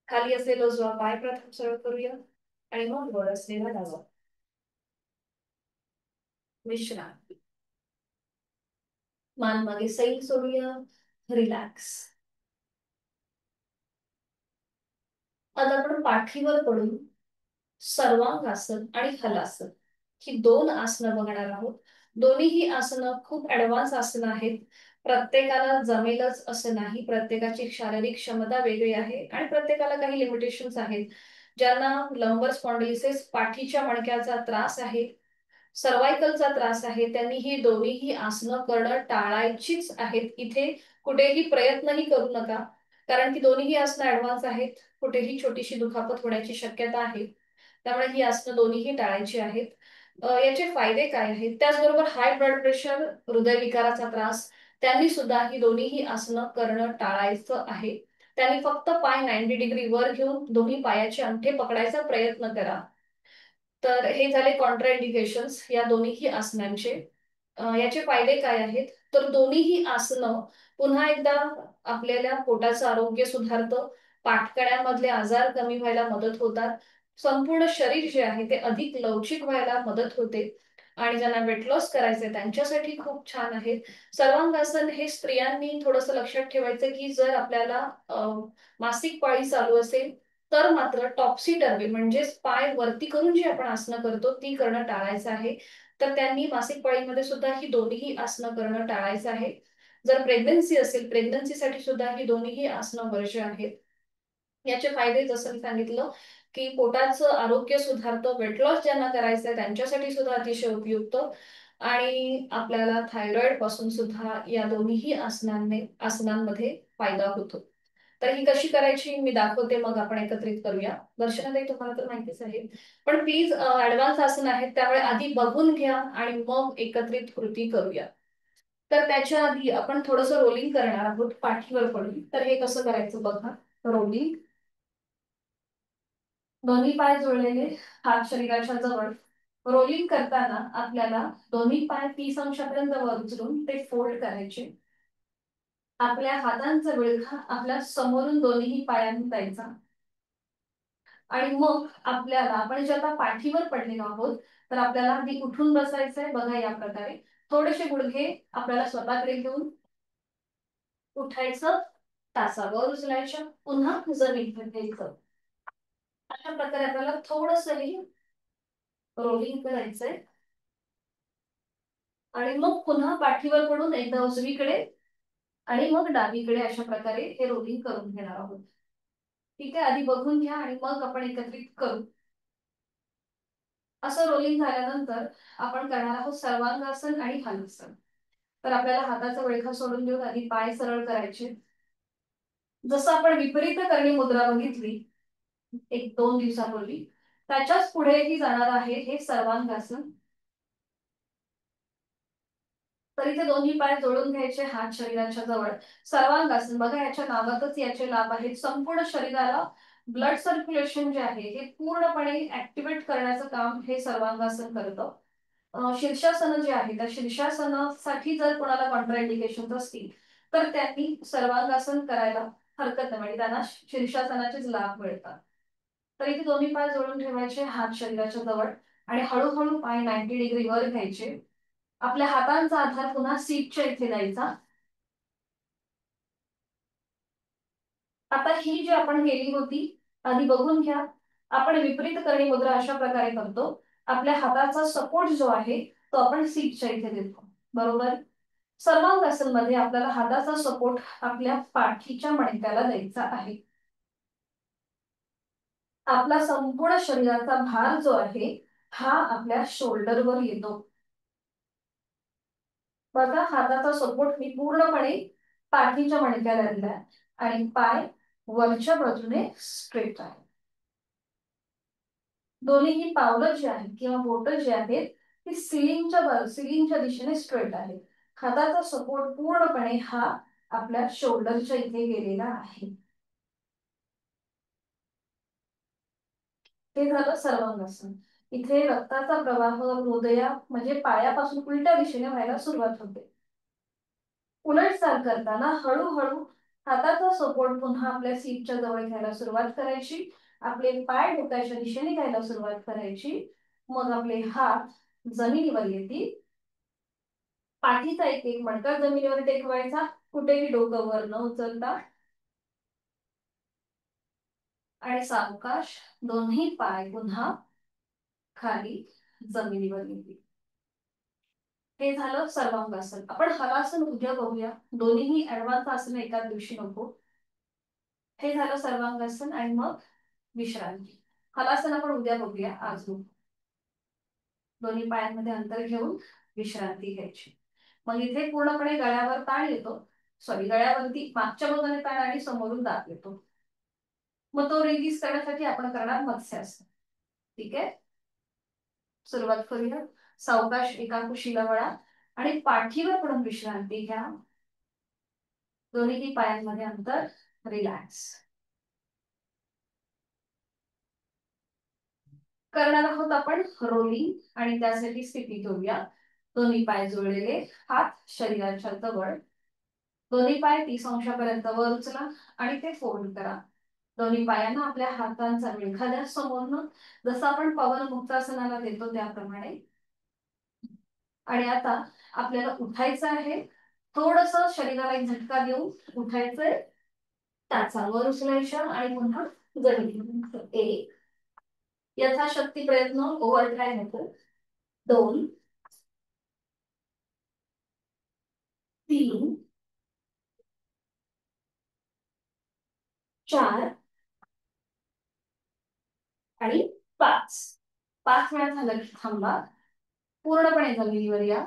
खाली असलेला उजवा पाय प्रथम सरळ करूया आणि मग वर असलेला डावा. विश्रांती. मान मागे सैल सोडूया. रिलॅक्स. आता आपण पाठीवर पडून सर्वांगासन आणि हलासन ही दोन आसनं बघणार आहोत. दोन्हीही आसनं खूप ऍडव्हान्स आसनं आहेत. प्रत्येकाला जमेलच असं नाही. प्रत्येकाची शारीरिक क्षमता वेगळी आहे आणि प्रत्येकाला काही लिमिटेशन्स आहेत. ज्यांना लंबर स्पॉन्डिलिसिस पाठीच्या मणक्याचा त्रास आहे, सर्वायकलचा त्रास आहे, त्यांनी ही दोन्हीही आसनं करणं टाळायचीच आहेत. इथे कुठेही प्रयत्नही करू नका, कारण की दोन्हीही आसनं ऍडव्हान्स आहेत. कुठेही छोटीशी दुखापत होण्याची शक्यता आहे. त्यामुळे ही आसनं दोन्हीही टाळायची आहेत. याचे फायदे काय आहेत? त्याचबरोबर हाय ब्लड प्रेशर, हृदयविकाराचा त्रास, त्यांनी सुद्धा ही दोन्हीही आसनं करणं टाळायचं आहे. त्यांनी फक्त पाय 90 डिग्री वर घेऊन दोन्ही पायाचे अंगठे पकडायचा प्रयत्न करा. तर हे झाले कॉन्ट्राइंडिकेशन्स या दोन्हीही आसनांचे. याचे फायदे काय आहेत? तर दोन्हीही आसनं पुन्हा एकदा आपल्याला पोटाचं आरोग्य सुधारतं, पाठकड्यांमधले आजार कमी व्हायला मदत होतात, संपूर्ण शरीर जे आहे ते अधिक लवचिक व्हायला मदत होते आणि ज्यांना वेट लॉस करायचंय त्यांच्यासाठी खूप छान आहे. सर्वांगासन हे स्त्रियांनी थोडंसं लक्षात ठेवायचं की जर आपल्याला मासिक पाळी चालू असेल तर मात्र टॉप्सी टर्वी म्हणजेच पाय वरती करून जी आपण आसनं करतो ती करणं टाळायचं आहे. तर त्यांनी मासिक पाळीमध्ये सुद्धा ही दोन्हीही आसनं करणं टाळायचं आहे. जर प्रेग्नन्सी असेल, प्रेग्नन्सीसाठी सुद्धा ही दोन्हीही आसनं वर्ज्य आहेत. याचे फायदे जसं मी सांगितलं की पोटाचं आरोग्य सुधारतं, वेट लॉस ज्यांना करायचं आहे त्यांच्यासाठी सुद्धा अतिशय उपयुक्त आणि आपल्याला थायरॉइड पासून सुद्धा या दोन्हीही आसनांमध्ये फायदा होतो. तर ही कशी करायची मी दाखवते, मग आपण एकत्रित करूया. दर्शनाताई तुम्हाला तर माहितीच आहे, पण प्लीज ऍडव्हान्स आसन आहेत त्यामुळे आधी बघून घ्या आणि मग एकत्रित कृती करूया. तर त्याच्या आधी आपण थोडंसं रोलिंग करणार आहोत पाठीवर पडून. तर हे कसं करायचं बघा. रोलिंग. दोन्ही पाय जोडलेले, हात शरीराच्या जवळ. रोलिंग करताना आपल्याला दोन्ही पाय 30 अंशापर्यंत वर उचलून ते फोल्ड करायचे. आपल्या हातांचा विळखा आपल्या समोरून दोन्ही पायांनी द्यायचा आणि मग आपल्याला आपण जे आता पाठीवर पडलेलो आहोत तर आपल्याला आधी उठून बसायचंय बघा या प्रकारे. थोडेसे गुडघे आपल्याला स्वतःकडे घेऊन उठायचं, तासावर उचलायच्या, पुन्हा जमीन घ्यायचं. अशा प्रकारे आपल्याला थोडंसं रोलिंग करायचंय आणि मग पुन्हा पाठीवर पडून एकदा उजवीकडे आणि मग डावीकडे अशा प्रकारे हे रोलिंग करून घेणार आहोत. ठीक आहे, आधी बघून घ्या आणि मग आपण एकत्रित करू. असं रोलिंग झाल्यानंतर आपण करणार आहोत सर्वांगासन आणि हलासन. तर आपल्याला हाताचा विळखा सोडून देऊन आधी पाय सरळ करायचे. जसं आपण विपरीत करणी मुद्रा बघितली 1-2 दिवसापूर्वी, त्याच्याच पुढेही जाणार आहे हे सर्वांगासन. तर इथे दोन्ही पाय जोडून घ्यायचे, हात शरीराच्या जवळ. सर्वांगासन बघा याच्या नावातच याचे लाभ आहेत. संपूर्ण शरीराला ब्लड सर्क्युलेशन जे आहे हे पूर्णपणे ऍक्टिव्हेट करण्याचं काम हे सर्वांगासन करतं. शीर्षासन जे आहे त्या शीर्षासनासाठी जर कोणाला कॉन्ट्राइंडिकेशन असतील तर त्यांनी सर्वांगासन करायला हरकत नाही, म्हणजे त्यांना शीर्षासनाचेच लाभ मिळतात. तर इथे दोन्ही पाय जोडून ठेवायचे, हात शरीराच्या जवळ आणि हळूहळू पाय 90 डिग्री वर घ्यायचे. आपल्या हातांचा आधार पुन्हा सीटच्या इथे द्यायचा आता ही जी आपण केली होती, आधी बघून घ्या. आपण विपरीत करणी मुद्रा अशा प्रकारे करतो. आपल्या हाताचा सपोर्ट जो आहे तो आपण सीटच्या इथे देतो, बरोबर. सर्वांगासन मध्ये आपल्याला हाताचा सपोर्ट आपल्या पाठीच्या मणक्याला द्यायचा आहे. आपला संपूर्ण शरीराचा भार जो आहे हा आपल्या शोल्डरवर येतो. बघा, हाताचा सपोर्ट मी पूर्णपणे पाठीच्या मणक्याला दिला आणि पाय वरच्या बाजूने स्ट्रेट आहे. दोन्हीही पावलं जी आहेत किंवा बोटं जी आहेत ती सिलिंगच्या दिशेने स्ट्रेट आहे. हाताचा सपोर्ट पूर्णपणे हा आपल्या शोल्डरच्या इथे गेलेला आहे. ते झालं सर्वांगासन. इथे रक्ताचा प्रवाह हृदया म्हणजे पायापासून उलट्या दिशेने व्हायला सुरुवात होते. उलट चाल करताना हळूहळू हाताचा सपोर्ट पुन्हा आपल्या सीटच्या जवळ घ्यायला सुरुवात करायची. आपले पाय डोक्याच्या दिशेने घ्यायला सुरुवात करायची. मग आपले हात जमिनीवर येतील. पाठीचा एक एक मणका जमिनीवर टेकवायचा, कुठेही डोकं वर न उचलता. आणि सावकाश दोन्ही पाय पुन्हा खाली जमिनीवर येतील. हे झालं सर्वांगासन. आपण हलासन उद्या बघूया. दोन्हीही ऍडव्हान्स आसन एकाच दिवशी नको. हे झालं सर्वांगासन आणि मग विश्रांती. हलासन आपण उद्या बघूया, आज नको. दोन्ही पायांमध्ये अंतर घेऊन विश्रांती घ्यायची. मग इथे पूर्णपणे गळ्यावर ताण येतो. सॉरी, गळ्यावरती मागच्या बाजूने ताण आणि समोरून दाब येतो. मग तो रिलीज करण्यासाठी आपण करणार मत्स्यासन. ठीक आहे, सुरुवात करूया. सावकाश एका कुशीला वळा आणि पाठीवर पडून विश्रांती घ्या. दोन्ही पायांमध्ये अंतर, रिलॅक्स. करणार आहोत आपण रोलिंग आणि त्यासाठी स्थिती घेऊया. दोन्ही पाय जुळलेले, हात शरीराच्या जवळ. दोन्ही पाय 30 अंशापर्यंत वर उचला आणि ते फोल्ड करा. दोन्ही पायांना आपल्या हातांचा विळखा द्या समोरनं, जसं आपण पवन मुक्तासनाला देतो त्याप्रमाणे. आणि आता आपल्याला उठायचं आहे. थोडस शरीराला एक झटका देऊन उठायचंय. टाचा वर उचलायच्या आणि पुन्हा जमिनीवर. एक, यथाशक्ती प्रयत्न, ओव्हर ट्राय नको. 2, 3, 4 आणि 5. 5 वेळा झालं की थांबा. पूर्णपणे जमिनीवर या.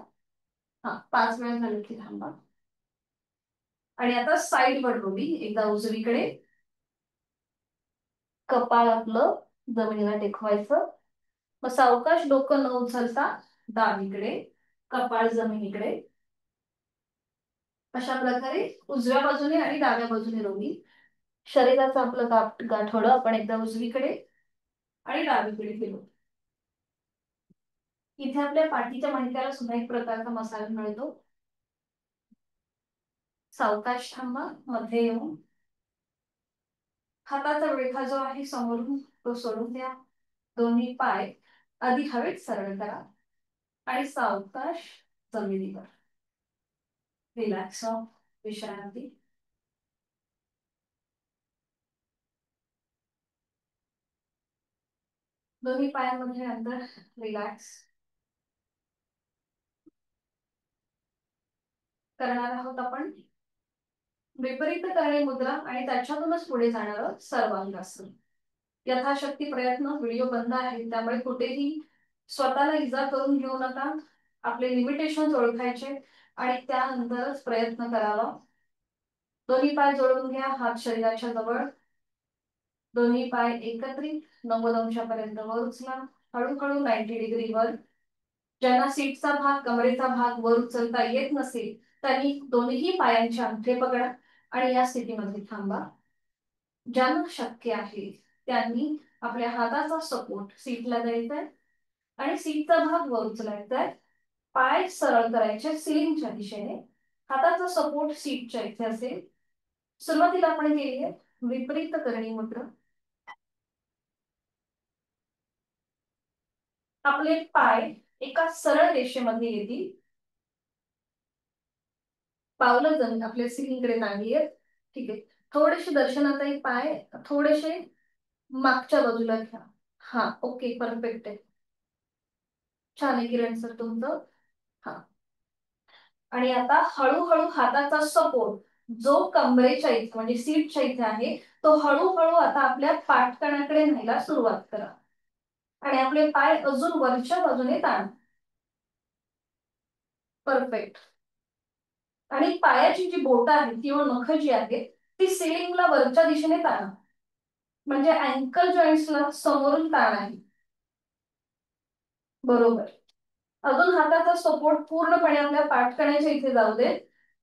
हा, 5 वेळा झालं की थांबा. आणि आता साईड वर रोलिंग. एकदा उजवीकडे, कपाळ आपलं जमिनीला टेकवायचं. मग सावकाश डोकं न उचलता डावीकडे, कपाळ जमिनीकडे. अशा प्रकारे उजव्या बाजूने आणि डाव्या बाजूने रोलिंग. शरीराचं आपलं गाठोडं आपण एकदा उजवीकडे आणि डावीकडे फिरवू. इथे आपल्या पाठीच्या मणक्याला सुद्धा एक प्रकारचा मसाज मिळतो. सावकाश थांबा. मध्ये येऊन हाताचा विळखा जो आहे समोरून तो सोडून द्या. दोन्ही पाय आधी हवेत सरळ करा आणि सावकाश जमिनीवर. रिलॅक्स, विश्रांती. दोन्ही पायांमध्ये अंतर, रिलॅक्स. करणार आहोत आपण विपरीत करणी मुद्रा आणि त्याच्यातूनच पुढे जाणारं सर्वांगासन. यथाशक्ती प्रयत्न. व्हिडिओ बंद आहे त्यामुळे कुठेही स्वतःला इजा करून घेऊ नका. आपले लिमिटेशन ओळखायचे आणि त्यानंतरच प्रयत्न करावा. दोन्ही पाय जोडून घ्या, हात शरीराच्या जवळ. दोन्ही पाय एकत्रित 90 अंशापर्यंत वर उचला. हळूहळू 90 डिग्री वर. ज्यांना सीटचा भाग, कमरेचा भाग वर उचलता येत नसेल त्यांनी दोन्ही पायांचे अंगठे पकडा आणि या स्थितीमध्ये थांबा. ज्यांना शक्य आहे त्यांनी आपल्या हाताचा सपोर्ट सीटला द्यायचा आहे आणि सीटचा भाग वर उचलायचा आहे. पाय सरळ करायचे सिलिंगच्या दिशेने. हाताचा सपोर्ट सीटच्या इथे असेल. सुरुवातीला आपण केली आहे विपरीत करणी मुद्रा. आपले पाय एका सरळ रेषेमध्ये येतील. पावलं जमीन आपल्या सिलिंगकडे नाहीये. ठीक आहे, थोडेसे दर्शनाताई पाय थोडेसे मागच्या बाजूला घ्या. हा, ओके, परफेक्ट आहे. छान आहे किरण सर तुमचं. हा, आणि आता हळूहळू हाताचा सपोर्ट जो कमरेच्या इथे म्हणजे सीटच्या इथे आहे तो हळूहळू आता आपल्या पाठकणाकडे न्यायला सुरुवात करा. आणि आपले पाय अजून वरच्या बाजूने ताण. परफेक्ट. आणि पायाची जी बोटं आहेत किंवा नखं जी आहेत ती सिलिंगला वरच्या दिशेने ताणा. म्हणजे अँकल जॉईंट्सला समोरून ताण आहे. बरोबर. अजून हाताचा सपोर्ट पूर्णपणे आपल्या पाठकण्याच्या इथे जाऊ दे.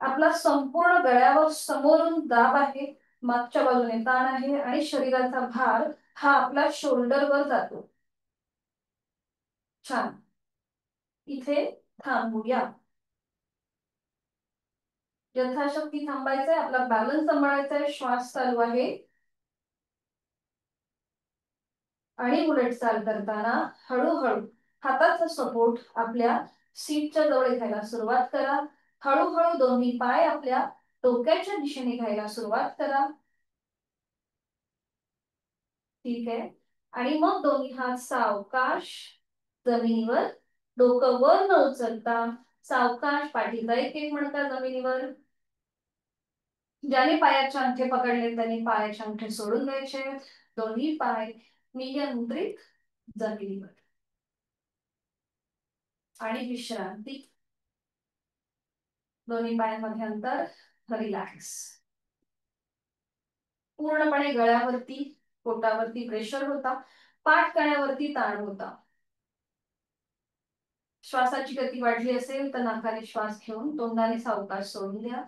आपला संपूर्ण गळ्यावर समोरून दाब आहे, मागच्या बाजूने ताण आहे आणि शरीराचा भार हा आपला शोल्डरवर जातो. छान. इथे थांबूया. यथाशक्ती थांबायचंय, आपला बॅलन्स सांभाळायचा आहे, श्वास चालू आहे. आणि उलट चाल करताना हळूहळू हाताचा सपोर्ट आपल्या सीटच्या जवळ घ्यायला सुरुवात करा. हळूहळू दोन्ही पाय आपल्या डोक्याच्या दिशेने घ्यायला सुरुवात करा. ठीक आहे. आणि मग दोन्ही हात सावकाश जमिनीवर, डोकं वर न उचलता सावकाश पाठीचा एक एक मणका जमिनीवर. ज्याने पायाचे अंगठे पकडले त्यांनी पायाचे अंगठे सोडून द्यायचे. दोन्ही पाय नियंत्रित जमिनीवर. आणि विश्रांती. दोन्ही पायांमध्ये अंतर. रिलॅक्स. पूर्णपणे गळ्यावरती पोटावरती प्रेशर होता, पाठ कण्यावरती ताण होता. श्वासाची गती वाढली असेल तर नाकाने श्वास घेऊन तोंडाने सावकाश सोडून द्या.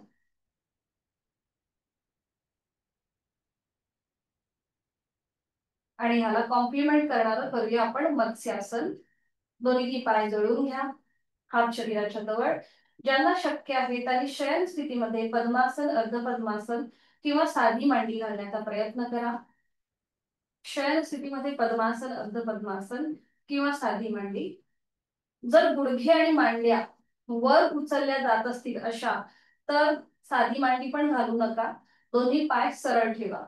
आणि ह्याला कॉम्प्लिमेंट करणारं करूया आपण मत्स्यासन. दोन्ही पाय जळून घ्या, हात शरीराच्या जवळ. ज्यांना शक्य आहे त्यांनी शयन स्थितीमध्ये पद्मासन, अर्धपद्मासन किंवा साधी मांडी घालण्याचा प्रयत्न करा. शयन स्थितीमध्ये पद्मासन, अर्धपद्मासन किंवा साधी मांडी. जर गुडघे आणि मांड्या वर उचलल्या जात असतील अशा तर साधी मांडी पण घालू नका. दोन्ही पाय सरळ ठेवा.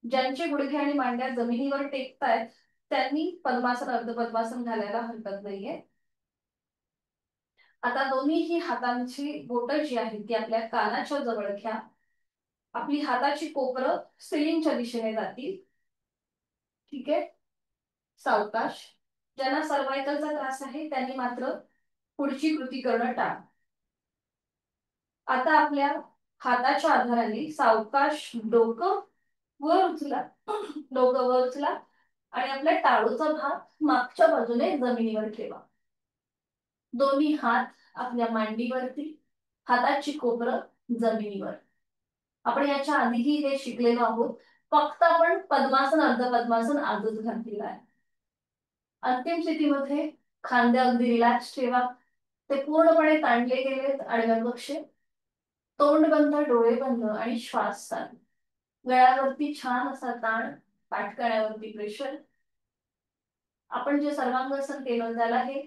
ज्यांचे गुडघे आणि मांड्या जमिनीवर टेकतायत त्यांनी पद्मासन, अर्धपद्मासन घालायला हरकत नाहीये. आता दोन्हीही हातांची बोटं जी आहेत ती आपल्या कानाच्या जवळ घ्या. आपली हाताची कोपरं सिलिंगच्या दिशेने जातील. ठीक आहे. सावकाश. ज्यांना सर्वायकलचा त्रास आहे त्यांनी मात्र पुढची कृती करणं टाळा. आता आपल्या हाताच्या आधाराने सावकाश डोकं वर उचला. डोकं वर उचला आणि आपल्या टाळूचा भाग मागच्या बाजूने जमिनीवर ठेवा. दोन्ही हात आपल्या मांडीवरती, हाताची कोपरं जमिनीवर. आपण याच्या आधीही हे शिकलेलो आहोत, फक्त आपण पद्मासन, अर्धपद्मासन आजच घातलेलं आहे. अंतिम स्थितीमध्ये खांदे अगदी रिलॅक्स ठेवा. ते पूर्णपणे ताणले गेलेत आडव्या कक्षेत. तोंड बंद, डोळे बंद आणि श्वास चालू. गळ्यावरती छान असा ताण, पाठकण्यावरती प्रेशर. आपण जे सर्वांगासन केलं त्याला हे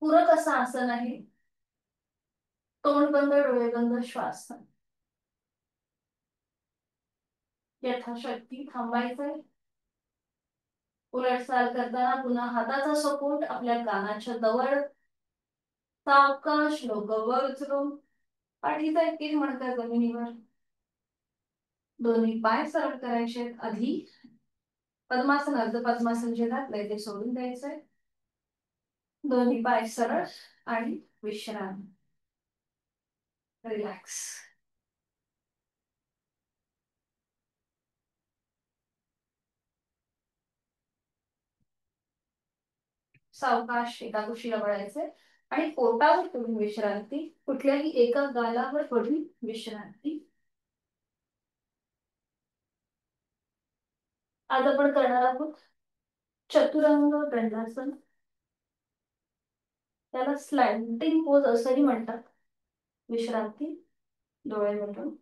पूरक असं आसन आहे. तोंड बंद, डोळे बंद, श्वास चालू. यथाशक्ती थांबायचंय. उलट चाल करताना पुन्हा हाताचा सपोर्ट आपल्या कानाच्या जवळ. सावकाश डोकं वर उचलून पाठीचा एक एक मणका जमिनीवर. दोन्ही पाय सरळ करायचे. आधी पद्मासन, अर्धपद्मासन जे घातलंय ते सोडून द्यायचंय. दोन्ही पाय सरळ आणि विश्राम. रिलॅक्स. सावकाश एका कुशीला वळायचे आणि पोटावर पडून विश्रांती. कुठल्याही एका गालावर पडून विश्रांती. आज आपण करणार आहोत चतुरंग दंडासन. त्याला स्लॅन्टिंग पोज असंही म्हणतात. विश्रांती. डोळे मिटून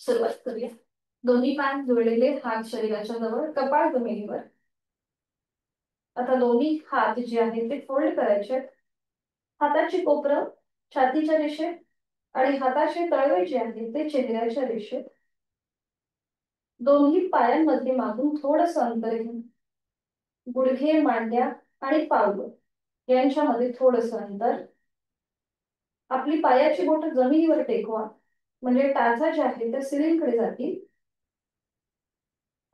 सुरुवात करूया. दोन्ही पाय जोडलेले, हात शरीराच्या जवळ, कपाळ जमिनीवर. आता दोन्ही हात जे आहेत ते फोल्ड करायचे. हाताची कोपरं छातीच्या दिशेत आणि हाताचे तळवे जे आहेत ते चेहऱ्याच्या रेषेत, दोन्ही पायांमध्ये मागून थोडस अंतर घेऊन गुडघे, मांड्या आणि पावलं यांच्यामध्ये थोडस अंतर, आपली पायाची बोट जमिनीवर टेकवा, म्हणजे टाचा ज्या आहेत त्या सिलिंगकडे जातील.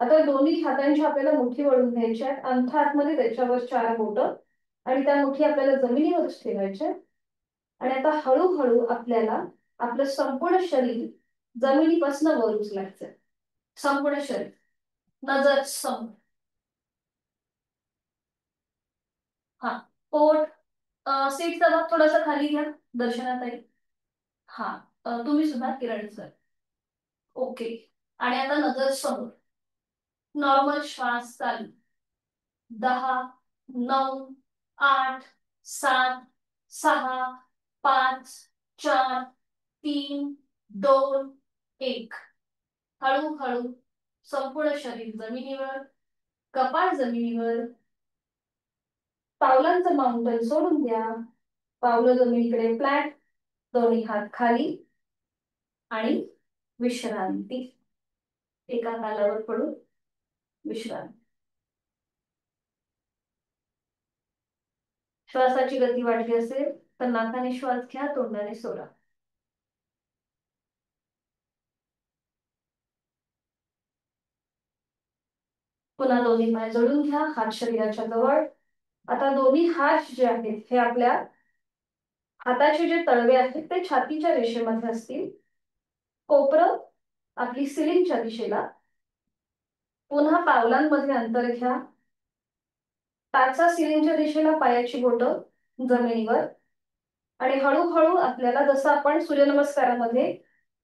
आता दोन्ही हातांची आपल्याला मुठी वळून घ्यायची आहे, अंगठा आतमध्ये त्याच्यावर 4 बोट आणि त्या मुठी आपल्याला जमिनीवरच ठेवायच्या. आणि आता हळूहळू आपल्याला आपलं संपूर्ण शरीर जमिनीपासून वर उचलायचं. संपूर्ण शरीर नजर समोर. हा, पोट, सीटचा भाग थोडासा खाली घ्या दर्शनात आहे. हा, तुम्ही सुद्धा किरण सर. ओके. आणि आता नजर समोर. नॉर्मल श्वास चालू. 10, 9, 8, 7, 6, 5, 4, 3, 2, 1. हळूहळू संपूर्ण शरीर जमिनीवर, कपाळ जमिनीवर. पावलांचं माउंटन सोडून द्या. पावलं जमिनीकडे फ्लॅट, दोन्ही हात खाली आणि विश्रांती. एका कालावर पडून विश्रांती. श्वासाची गती वाढली असेल तर नाकाने श्वास घ्या, तोंडाने सोडा. पुन्हा दोन्ही पाय जोडून घ्या, हात शरीराच्या जवळ. आता दोन्ही हात जे आहेत हे आपल्या हाताचे जे तळवे आहेत ते छातीच्या रेषेमध्ये असतील. कोपरं आपली सिलिंगच्या दिशेला. पुन्हा पावलांमध्ये अंतर घ्या. टाचा सिलिंगच्या दिशेला, पायाची बोटं जमिनीवर. आणि हळूहळू आपल्याला जसं आपण सूर्यनमस्कारामध्ये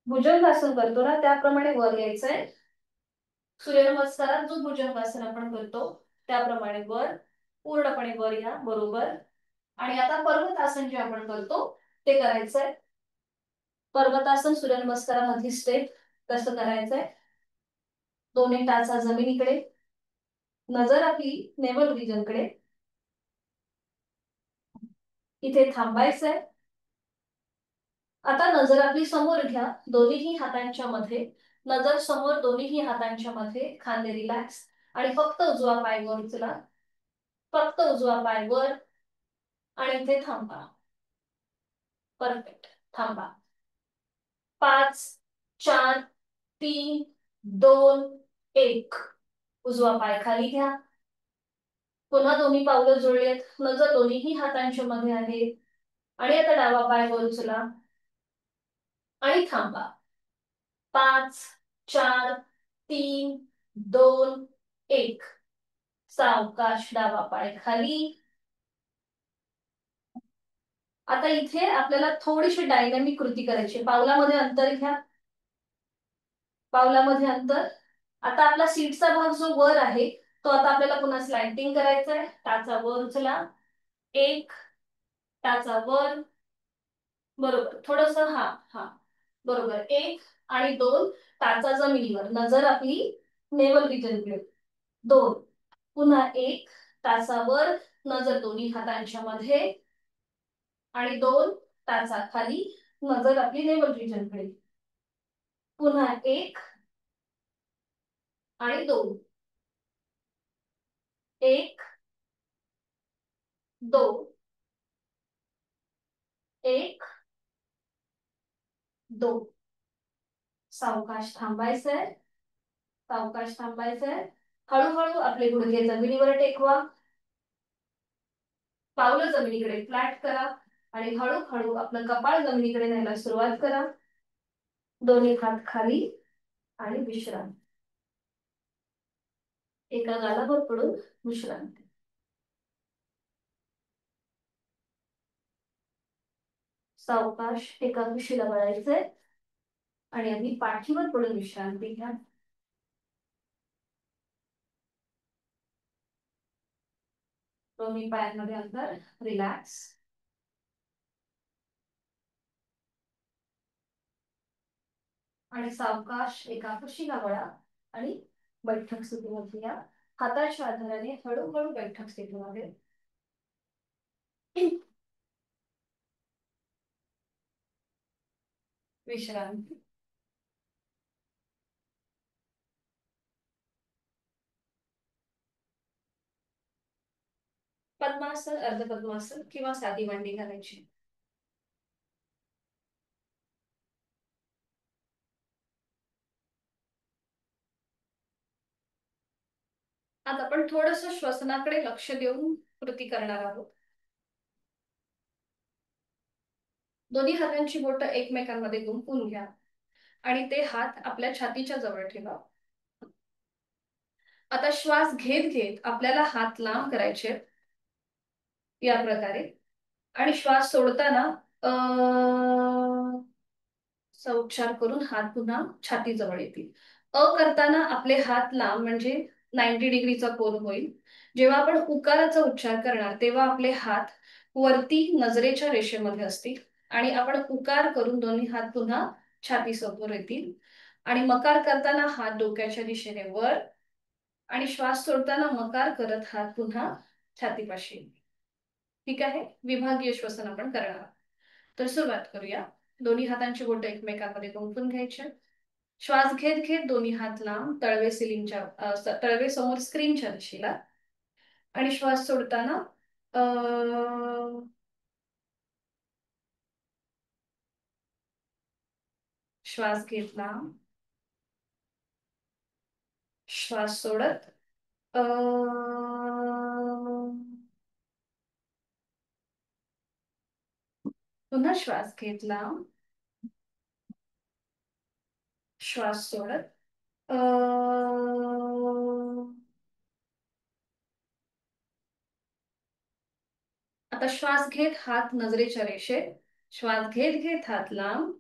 भुजंगासन करतो ना त्याप्रमाणे वर यायचंय. सूर्यनमस्कारात जो भुजंगासन आपण करतो त्याप्रमाणे वर, पूर्णपणे वर या. बरोबर. आणि आता पर्वतासन जे आपण करतो ते करायचंय. पर्वतासन सूर्यनमस्कारामधली स्टेप कसं करायचंय. दोन्ही टाचा जमिनीकडे, नजर आपली नेवल रिजनकडे. इथे थांबायचंय. आता नजर आपली समोर घ्या, दोन्हीही हातांच्या मध्ये. नजर समोर, दोन्हीही हातांच्या मध्ये. खांदे रिलॅक्स आणि फक्त उजवा पाय वर उचला. फक्त उजवा पाय वर आणि इथे थांबा. परफेक्ट. थांबा. 5, 4, 3, 2, 1. उजवा पाय खाली घ्या. पुन्हा दोन्ही पावलं जोडलेत, नजर दोन्हीही हातांच्या मध्ये आहे. आणि आता डावा पाय वर उचला आणि थांबा. 5, 4, 3, 2, 1. सावकाश डावा पाय खाली. आता इथे आपल्याला थोडीशी डायनॅमिक कृती करायची. पावलामध्ये अंतर घ्या. पावलामध्ये अंतर. आता आपला सीटचा भाग जो वर आहे तो आता आपल्याला पुन्हा स्लॅन्टिंग करायचा आहे. टाचा वर उचला. 1, टाचा वर. बरोबर. थोडस हा हा बरोबर. 1 आणि 2, टाचा जमिनीवर, नजर आपली नेवल रिजनकडे. 2, पुन्हा 1, टाचावर, नजर दोन्ही हातांच्या मध्ये. आणि 2, टाचा खाली, नजर आपली नेवल रिजनकडे. पुन्हा 1 आणि 2. 1, 2, 1, 2. सावकाश थांबायचंय. सावकाश थांबायचंय. हळूहळू आपले गुडघे जमिनीवर टेकवा. पावलं जमिनीकडे फ्लॅट करा आणि हळूहळू आपलं कपाळ जमिनीकडे न्यायला सुरुवात करा. दोन्ही हात खाली आणि विश्रांती. एका गालावर पडून विश्रांती. सावकाश एका कुशीला वळायचंय आणि आधी पाठीवर पडून विश्रांती घ्या. दोन्ही पायांमध्ये अंतर. रिलॅक्स. आणि सावकाश एका कुशीला वळा आणि बैठक स्थितीमध्ये या. हाताच्या आधाराने हळूहळू बैठक स्थितीमध्ये. विश्रांती. पद्मासन, अर्धपद्मासन किंवा साधी मांडी घालायची. आता आपण थोडस श्वसनाकडे लक्ष देऊन कृती करणार आहोत. दोन्ही हातांची बोटं एकमेकांमध्ये गुंफून घ्या आणि ते हात आपल्या छातीच्या जवळ ठेवा. आता श्वास घेत घेत आपल्याला हात लांब करायचे या प्रकारे, आणि श्वास सोडताना अ चा उच्चार करून हात पुन्हा छातीजवळ येतील. करताना आपले हात लांब म्हणजे 90 डिग्रीचा कोन होईल. जेव्हा आपण उकाराचा उच्चार करणार तेव्हा आपले हात वरती नजरेच्या रेषेमध्ये असतील आणि आपण उकार करून दोन्ही हात पुन्हा छातीसमोर येतील. आणि मकार करताना हात डोक्याच्या दिशेने वर आणि श्वास सोडताना मकार करत हात पुन्हा छातीपाशी येतील. ठीक आहे, विभागीय श्वसन आपण करणार आहोत. तर सुरुवात करूया. दोन्ही हातांची बोटं एकमेकांमध्ये गुंफून घ्यायचे. श्वास घेत घेत दोन्ही हात लांब, तळवे तळवे समोर स्क्रीनच्या दिशेला, आणि श्वास सोडताना अ श्वास घेतला, श्वास सोडत अ पुन्हा श्वास घेतला, श्वास सोडत अ आता श्वास घेत हात नजरेच्या रेषेत, श्वास घेत घेत हात लांब,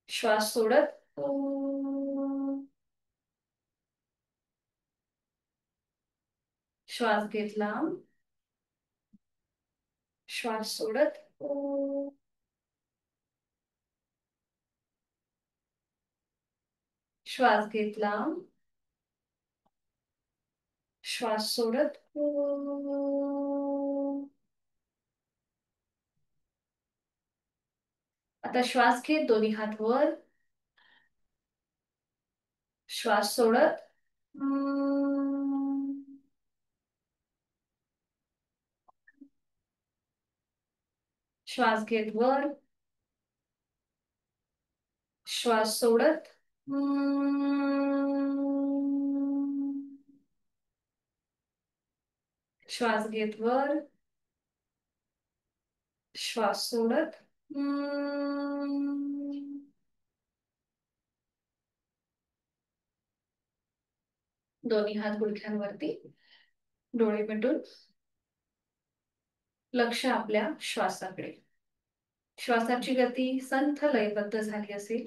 श्वास सोडत श्वास घेतला, श्वास सोडत श्वास घेतला, श्वास सोडत आता श्वास घेत दोन्ही हात वर, श्वास सोडत श्वास घेत वर, श्वास सोडत श्वास घेत वर, श्वास सोडत दोन्ही हात गुडघ्यांवरती, डोळे मिटून लक्ष आपल्या श्वासाकडे. श्वासाची गती संथ लयबद्ध झाली असेल.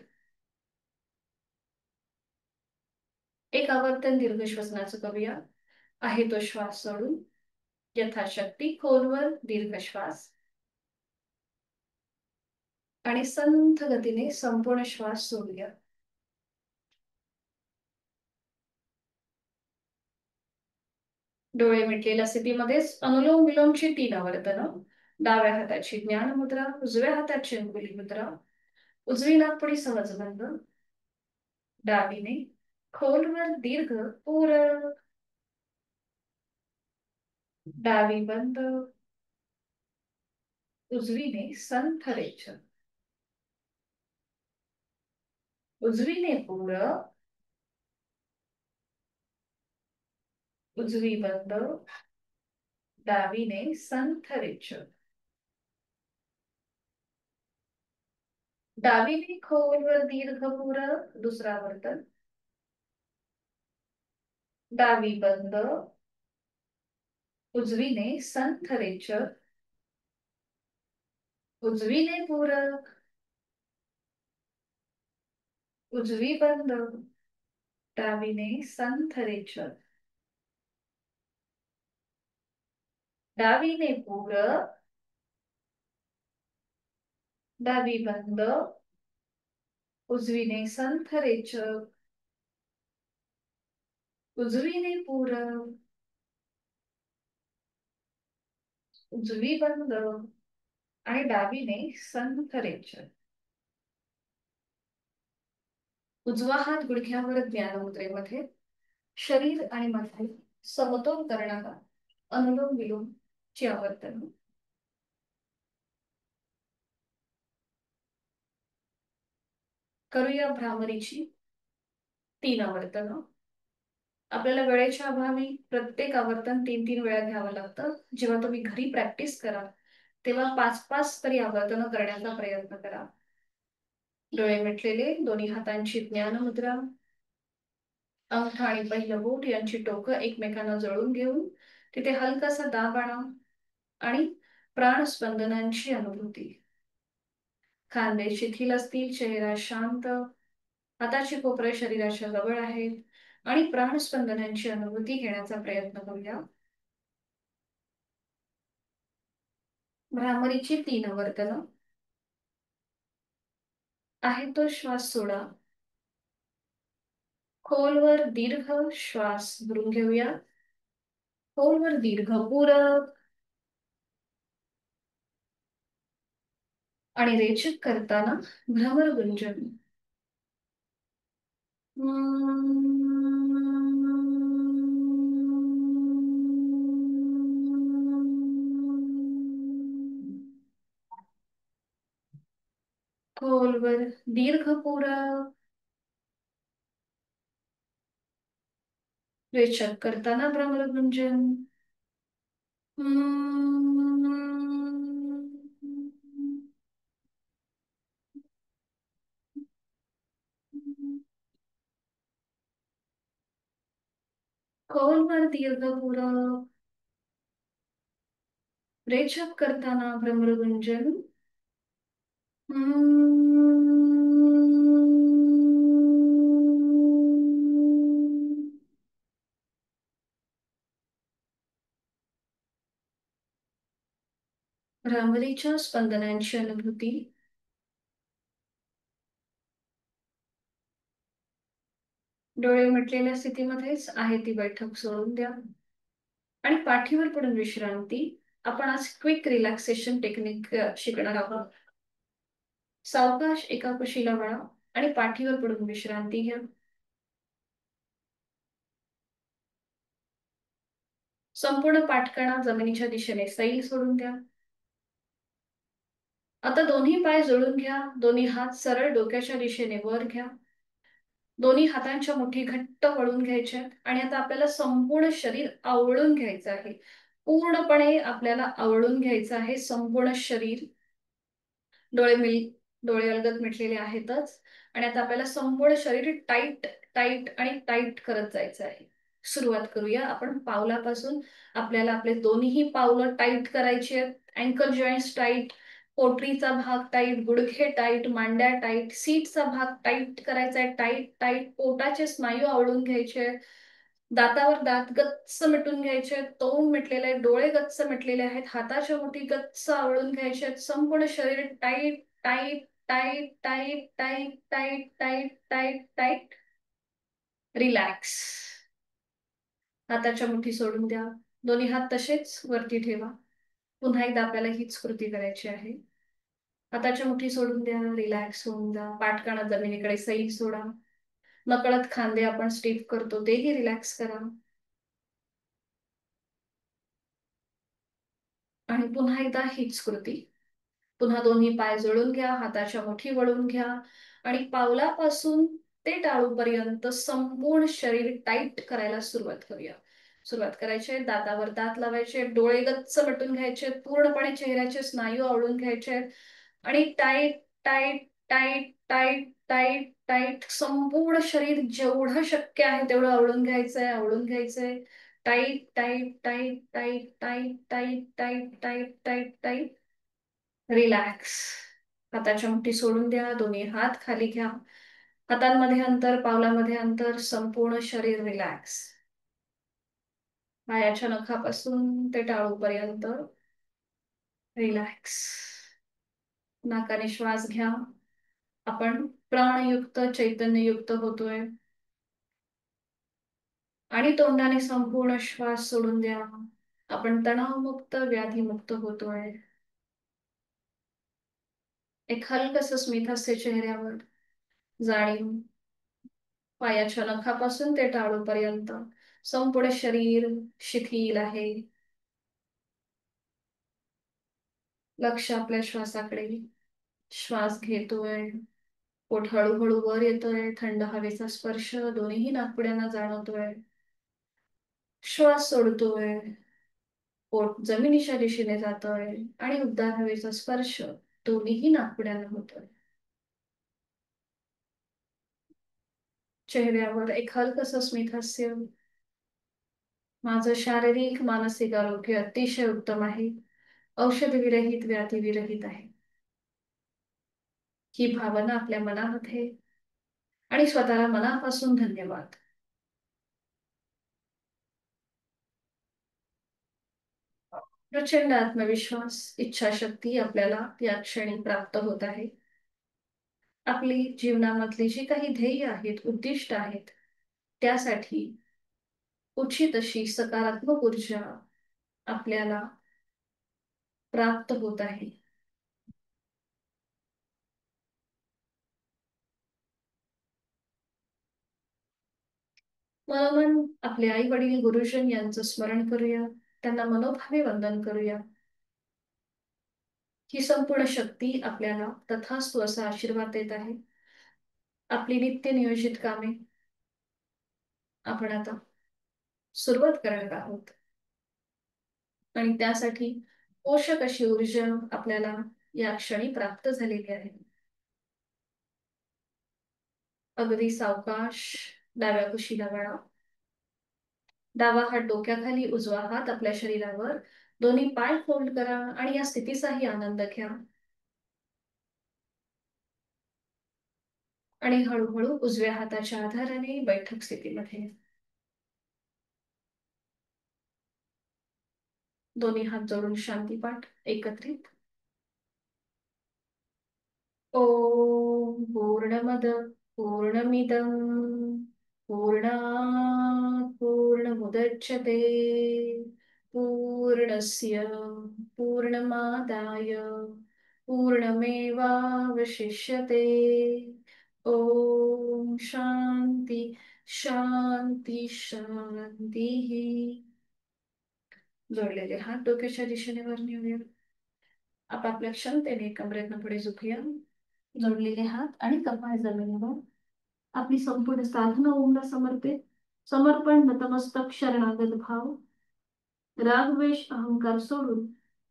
एक आवर्तन दीर्घ श्वसनाचं करूया. आहे तो श्वास सोडून यथाशक्ती खोलवर दीर्घ श्वास, आणि संथ गतीने संपूर्ण श्वास सोडूया. डोळे मिटलेल्या स्थितीमध्येच अनुलोम विलोमची 3 आवर्तनं. डाव्या हाताची ज्ञान मुद्रा, उजव्या हाताची अंगुली मुद्रा, उजवी नाकपुडी सहज बंद, डावीने खोलवर दीर्घ पूरक, डावी बंद, उजवीने संथ रेचन, उजवीने पूरक, उजवी बंद, डावीने संथ रेचन, डावीने खोलवर दीर्घ पूरक, दुसरा वर्तन, डावी बंद, उजवीने संथ रेचन, उजवीने पूरक, उजवी बंद, डावीने संथ रेचन, डावीने पूरक, डावी बंद, उजवीने संथ रेचक, उजवीने पूरक, उजवी बंद, आणि डावीने संथ रेचक. उजवा हात गुडघ्यावर ज्ञानमुद्रेमध्ये, शरीर आणि मध्ये समतोल करणारा अनुलोम विलोम ची आवर्तन. करूया भ्रामरीची 3 आवर्तन. आपल्याला वेळेच्या अभावी प्रत्येक आवर्तन 3 3 वेळा घ्यावं लागतं. जेव्हा तुम्ही घरी प्रॅक्टिस कराल तेव्हा 5 5 तरी आवर्तन करण्याचा प्रयत्न करा. डोळे मिटलेले, दोन्ही हातांची ज्ञानमुद्रा, अंगठा आणि पहिलं बोट यांची टोकं एकमेकांना जळून घेऊन तिथे हलकासा दाब आणा आणि प्राणस्पंदनांची अनुभूती. खांदे शिथिल असतील, चेहरा शांत, हाताची कोपरे शरीराच्या जवळ आहेत आणि प्राणस्पंदनांची अनुभूती घेण्याचा प्रयत्न करूया. भ्रामरीची 3 आवर्तन. आहे तो श्वास सोडा. खोलवर दीर्घ श्वास भरून घेऊया. खोलवर दीर्घ पूरक आणि रेचक करताना भ्रमर गुंजन. खोलवर दीर्घ पूरक, रेचक करताना भ्रमर गुंजन. खोलवर दीर्घ पूरक, रेचक करताना भ्रमर गुंजन. भ्रामरीच्या स्पंदनांची अनुभूती. डोळे मिटलेल्या स्थितीमध्येच आहे ती बैठक सोडून द्या आणि पाठीवर पडून विश्रांती. आपण आज क्विक रिलॅक्सेशन टेक्निक शिकणार आहोत. सावकाश एका कुशीला वळा आणि पाठीवर पडून विश्रांती घ्या. संपूर्ण पाठकणा जमिनीच्या दिशेने सैल सोडून द्या. आता दोन्ही पाय जोडून घ्या. दोन्ही हात सरळ डोक्याच्या दिशेने वर घ्या. दोन्ही हातांच्या मुठी घट्ट वळून घ्यायच्या आणि आता आपल्याला संपूर्ण शरीर आवळून घ्यायचं आहे. पूर्णपणे आपल्याला आवळून घ्यायचं आहे संपूर्ण शरीर. डोळे डोळे अलगद मिटलेले आहेतच आणि आता आपल्याला संपूर्ण शरीर टाईट टाईट आणि टाईट करत जायचं आहे. सुरुवात करूया आपण पावलापासून. आपल्याला आपले दोन्ही पावलं टाईट करायची आहेत. अँकल जॉईंट्स टाईट, पोटरीचा भाग टाईट, गुडघे टाईट, मांड्या टाईट, सीटचा भाग टाईट करायचा आहे. टाईट टाईट पोटाचे स्नायू आवळून घ्यायचे. दातावर दात गच्च मिटून घ्यायचे. तोंड मिटलेले आहे, डोळे गच्च मिटलेले आहेत, हाताच्या मुठी गच्च आवळून घ्यायचे आहेत. संपूर्ण शरीर tight tight tight tight tight tight tight tight tight. Relax. हाताच्या मुठी सोडून द्या. दोन्ही हात तसेच वरती ठेवा. पुन्हा एकदा आपल्याला हीच कृती करायची आहे. हाताच्या मुठी सोडून द्या. रिलॅक्स होऊन द्या. पाठकाणा जमिनीकडे सैल सोडा. नकळत खांदे आपण स्टिफ करतो तेही रिलॅक्स करा. आणि पुन्हा एकदा हीच कृती. पुन्हा दोन्ही पाय जोडून घ्या. हाताच्या मुठी वळून घ्या आणि पावलापासून ते टाळूपर्यंत संपूर्ण शरीर टाईट करायला सुरुवात करूया. सुरुवात करायची आहे. दातावर दात लावायचे, डोळे गच्च मिटून घ्यायचे, पूर्णपणे चेहऱ्याचे स्नायू आवळून घ्यायचे आणि tight tight tight tight tight tight संपूर्ण शरीर जेवढं शक्य आहे तेवढं आवळून घ्यायचंय. आवळून घ्यायचंय. Tight tight tight tight tight tight tight tight tight tight. Relax. हाताच्या मुठी सोडून द्या. दोन्ही हात खाली घ्या. हातांमध्ये अंतर, पावलामध्ये अंतर, संपूर्ण शरीर रिलॅक्स. पायाच्या नखापासून ते टाळूपर्यंत रिलॅक्स. नाकाने श्वास घ्या. आपण प्राणयुक्त चैतन्ययुक्त होतोय आणि तोंडाने संपूर्ण श्वास सोडून द्या. आपण तणावमुक्त व्याधीमुक्त होतोय. एक हलकस स्मित हास्य चेहऱ्यावर. जाणीव पायाच्या नखापासून ते टाळूपर्यंत संपूर्ण शरीर शिथिल आहे. लक्ष आपल्या श्वासाकडे. श्वास घेतोय, पोट हळूहळू वर येतोय, थंड हवेचा स्पर्श दोन्ही नाकपुड्यांना जाणवतोय. श्वास सोडतोय, पोट जमिनीच्या दिशेने जातोय आणि उबदार हवेचा स्पर्श दोन्ही नाकपुड्यांना होतोय. चेहऱ्यावर एक हलकसं स्मित हास्य. माझं शारीरिक मानसिक आरोग्य अतिशय उत्तम आहे. औषध विरहित, व्याधी विरहित आहे. ही भावना आपल्या मनामध्ये आणि स्वतःला मनापासून धन्यवाद. प्रचंड आत्मविश्वास, इच्छाशक्ती आपल्याला या क्षणी प्राप्त होत आहे. आपली जीवनामधली जी काही ध्येय आहेत, उद्दिष्ट आहेत, त्यासाठी उचित अशी सकारात्मक ऊर्जा आपल्याला प्राप्त होत आहे. मनोमन आपले आई वडील गुरुजन यांचं स्मरण करूया. त्यांना मनोभावे वंदन करूया. ही संपूर्ण शक्ती आपल्याला तथास्तु असा आशीर्वाद देत आहे. आपली नित्य नियोजित कामे आपण आता सुरुवात करणार आहोत आणि त्यासाठी पोषक अशी ऊर्जा आपल्याला या क्षणी प्राप्त झालेली आहे. अगदी सावकाश डाव्या कुशीला वळा. डावा हात डोक्याखाली, उजवा हात आपल्या शरीरावर, दोन्ही पाय फोल्ड करा आणि या स्थितीचाही आनंद घ्या. आणि हळूहळू उजव्या हाताच्या आधाराने बैठक स्थितीमध्ये दोन्ही हात जोडून शांती पाठ एकत्रित. ओम पूर्णमद पूर्णमिदं पूर्णात् पूर्णमुदच्यते पूर्णस्य पूर्णमादाय पूर्णमेवावशिष्यते. ओम शांती शांती शांती. जोडलेले हात डोक्याच्या दिशेने वर नेऊया. आपापल्या क्षमतेने कमरेतनं पुढे झुकूया. जोडलेले हात आणि कपाळ जमिनीवर. आपली संपूर्ण साधना ओमला समर्पित. समर्पण, नतमस्तक, शरणागत भाव. रागद्वेष अहंकार सोडून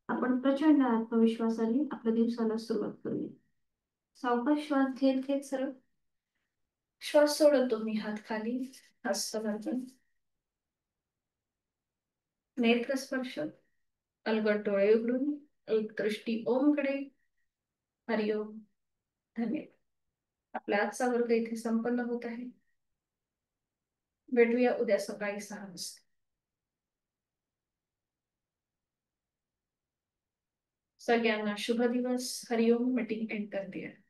आपण प्रचंड आत्मविश्वासाने आपल्या दिवसाला सुरुवात करूया. सावकाश श्वास घेत घेत सरळ श्वास सोडत तुम्ही हात खाली, हस्तवर्तन, नेत्र स्पर्श, अलगद डोळे उघडून एक दृष्टी ओमकडे. हरिओम. धन्यवाद. आपला आजचा वर्ग इथे संपन्न होत आहे. भेटूया उद्या सकाळी 6 वाजता. सगळ्यांना शुभ दिवस. हरिओम. मीटिंग एंड करते.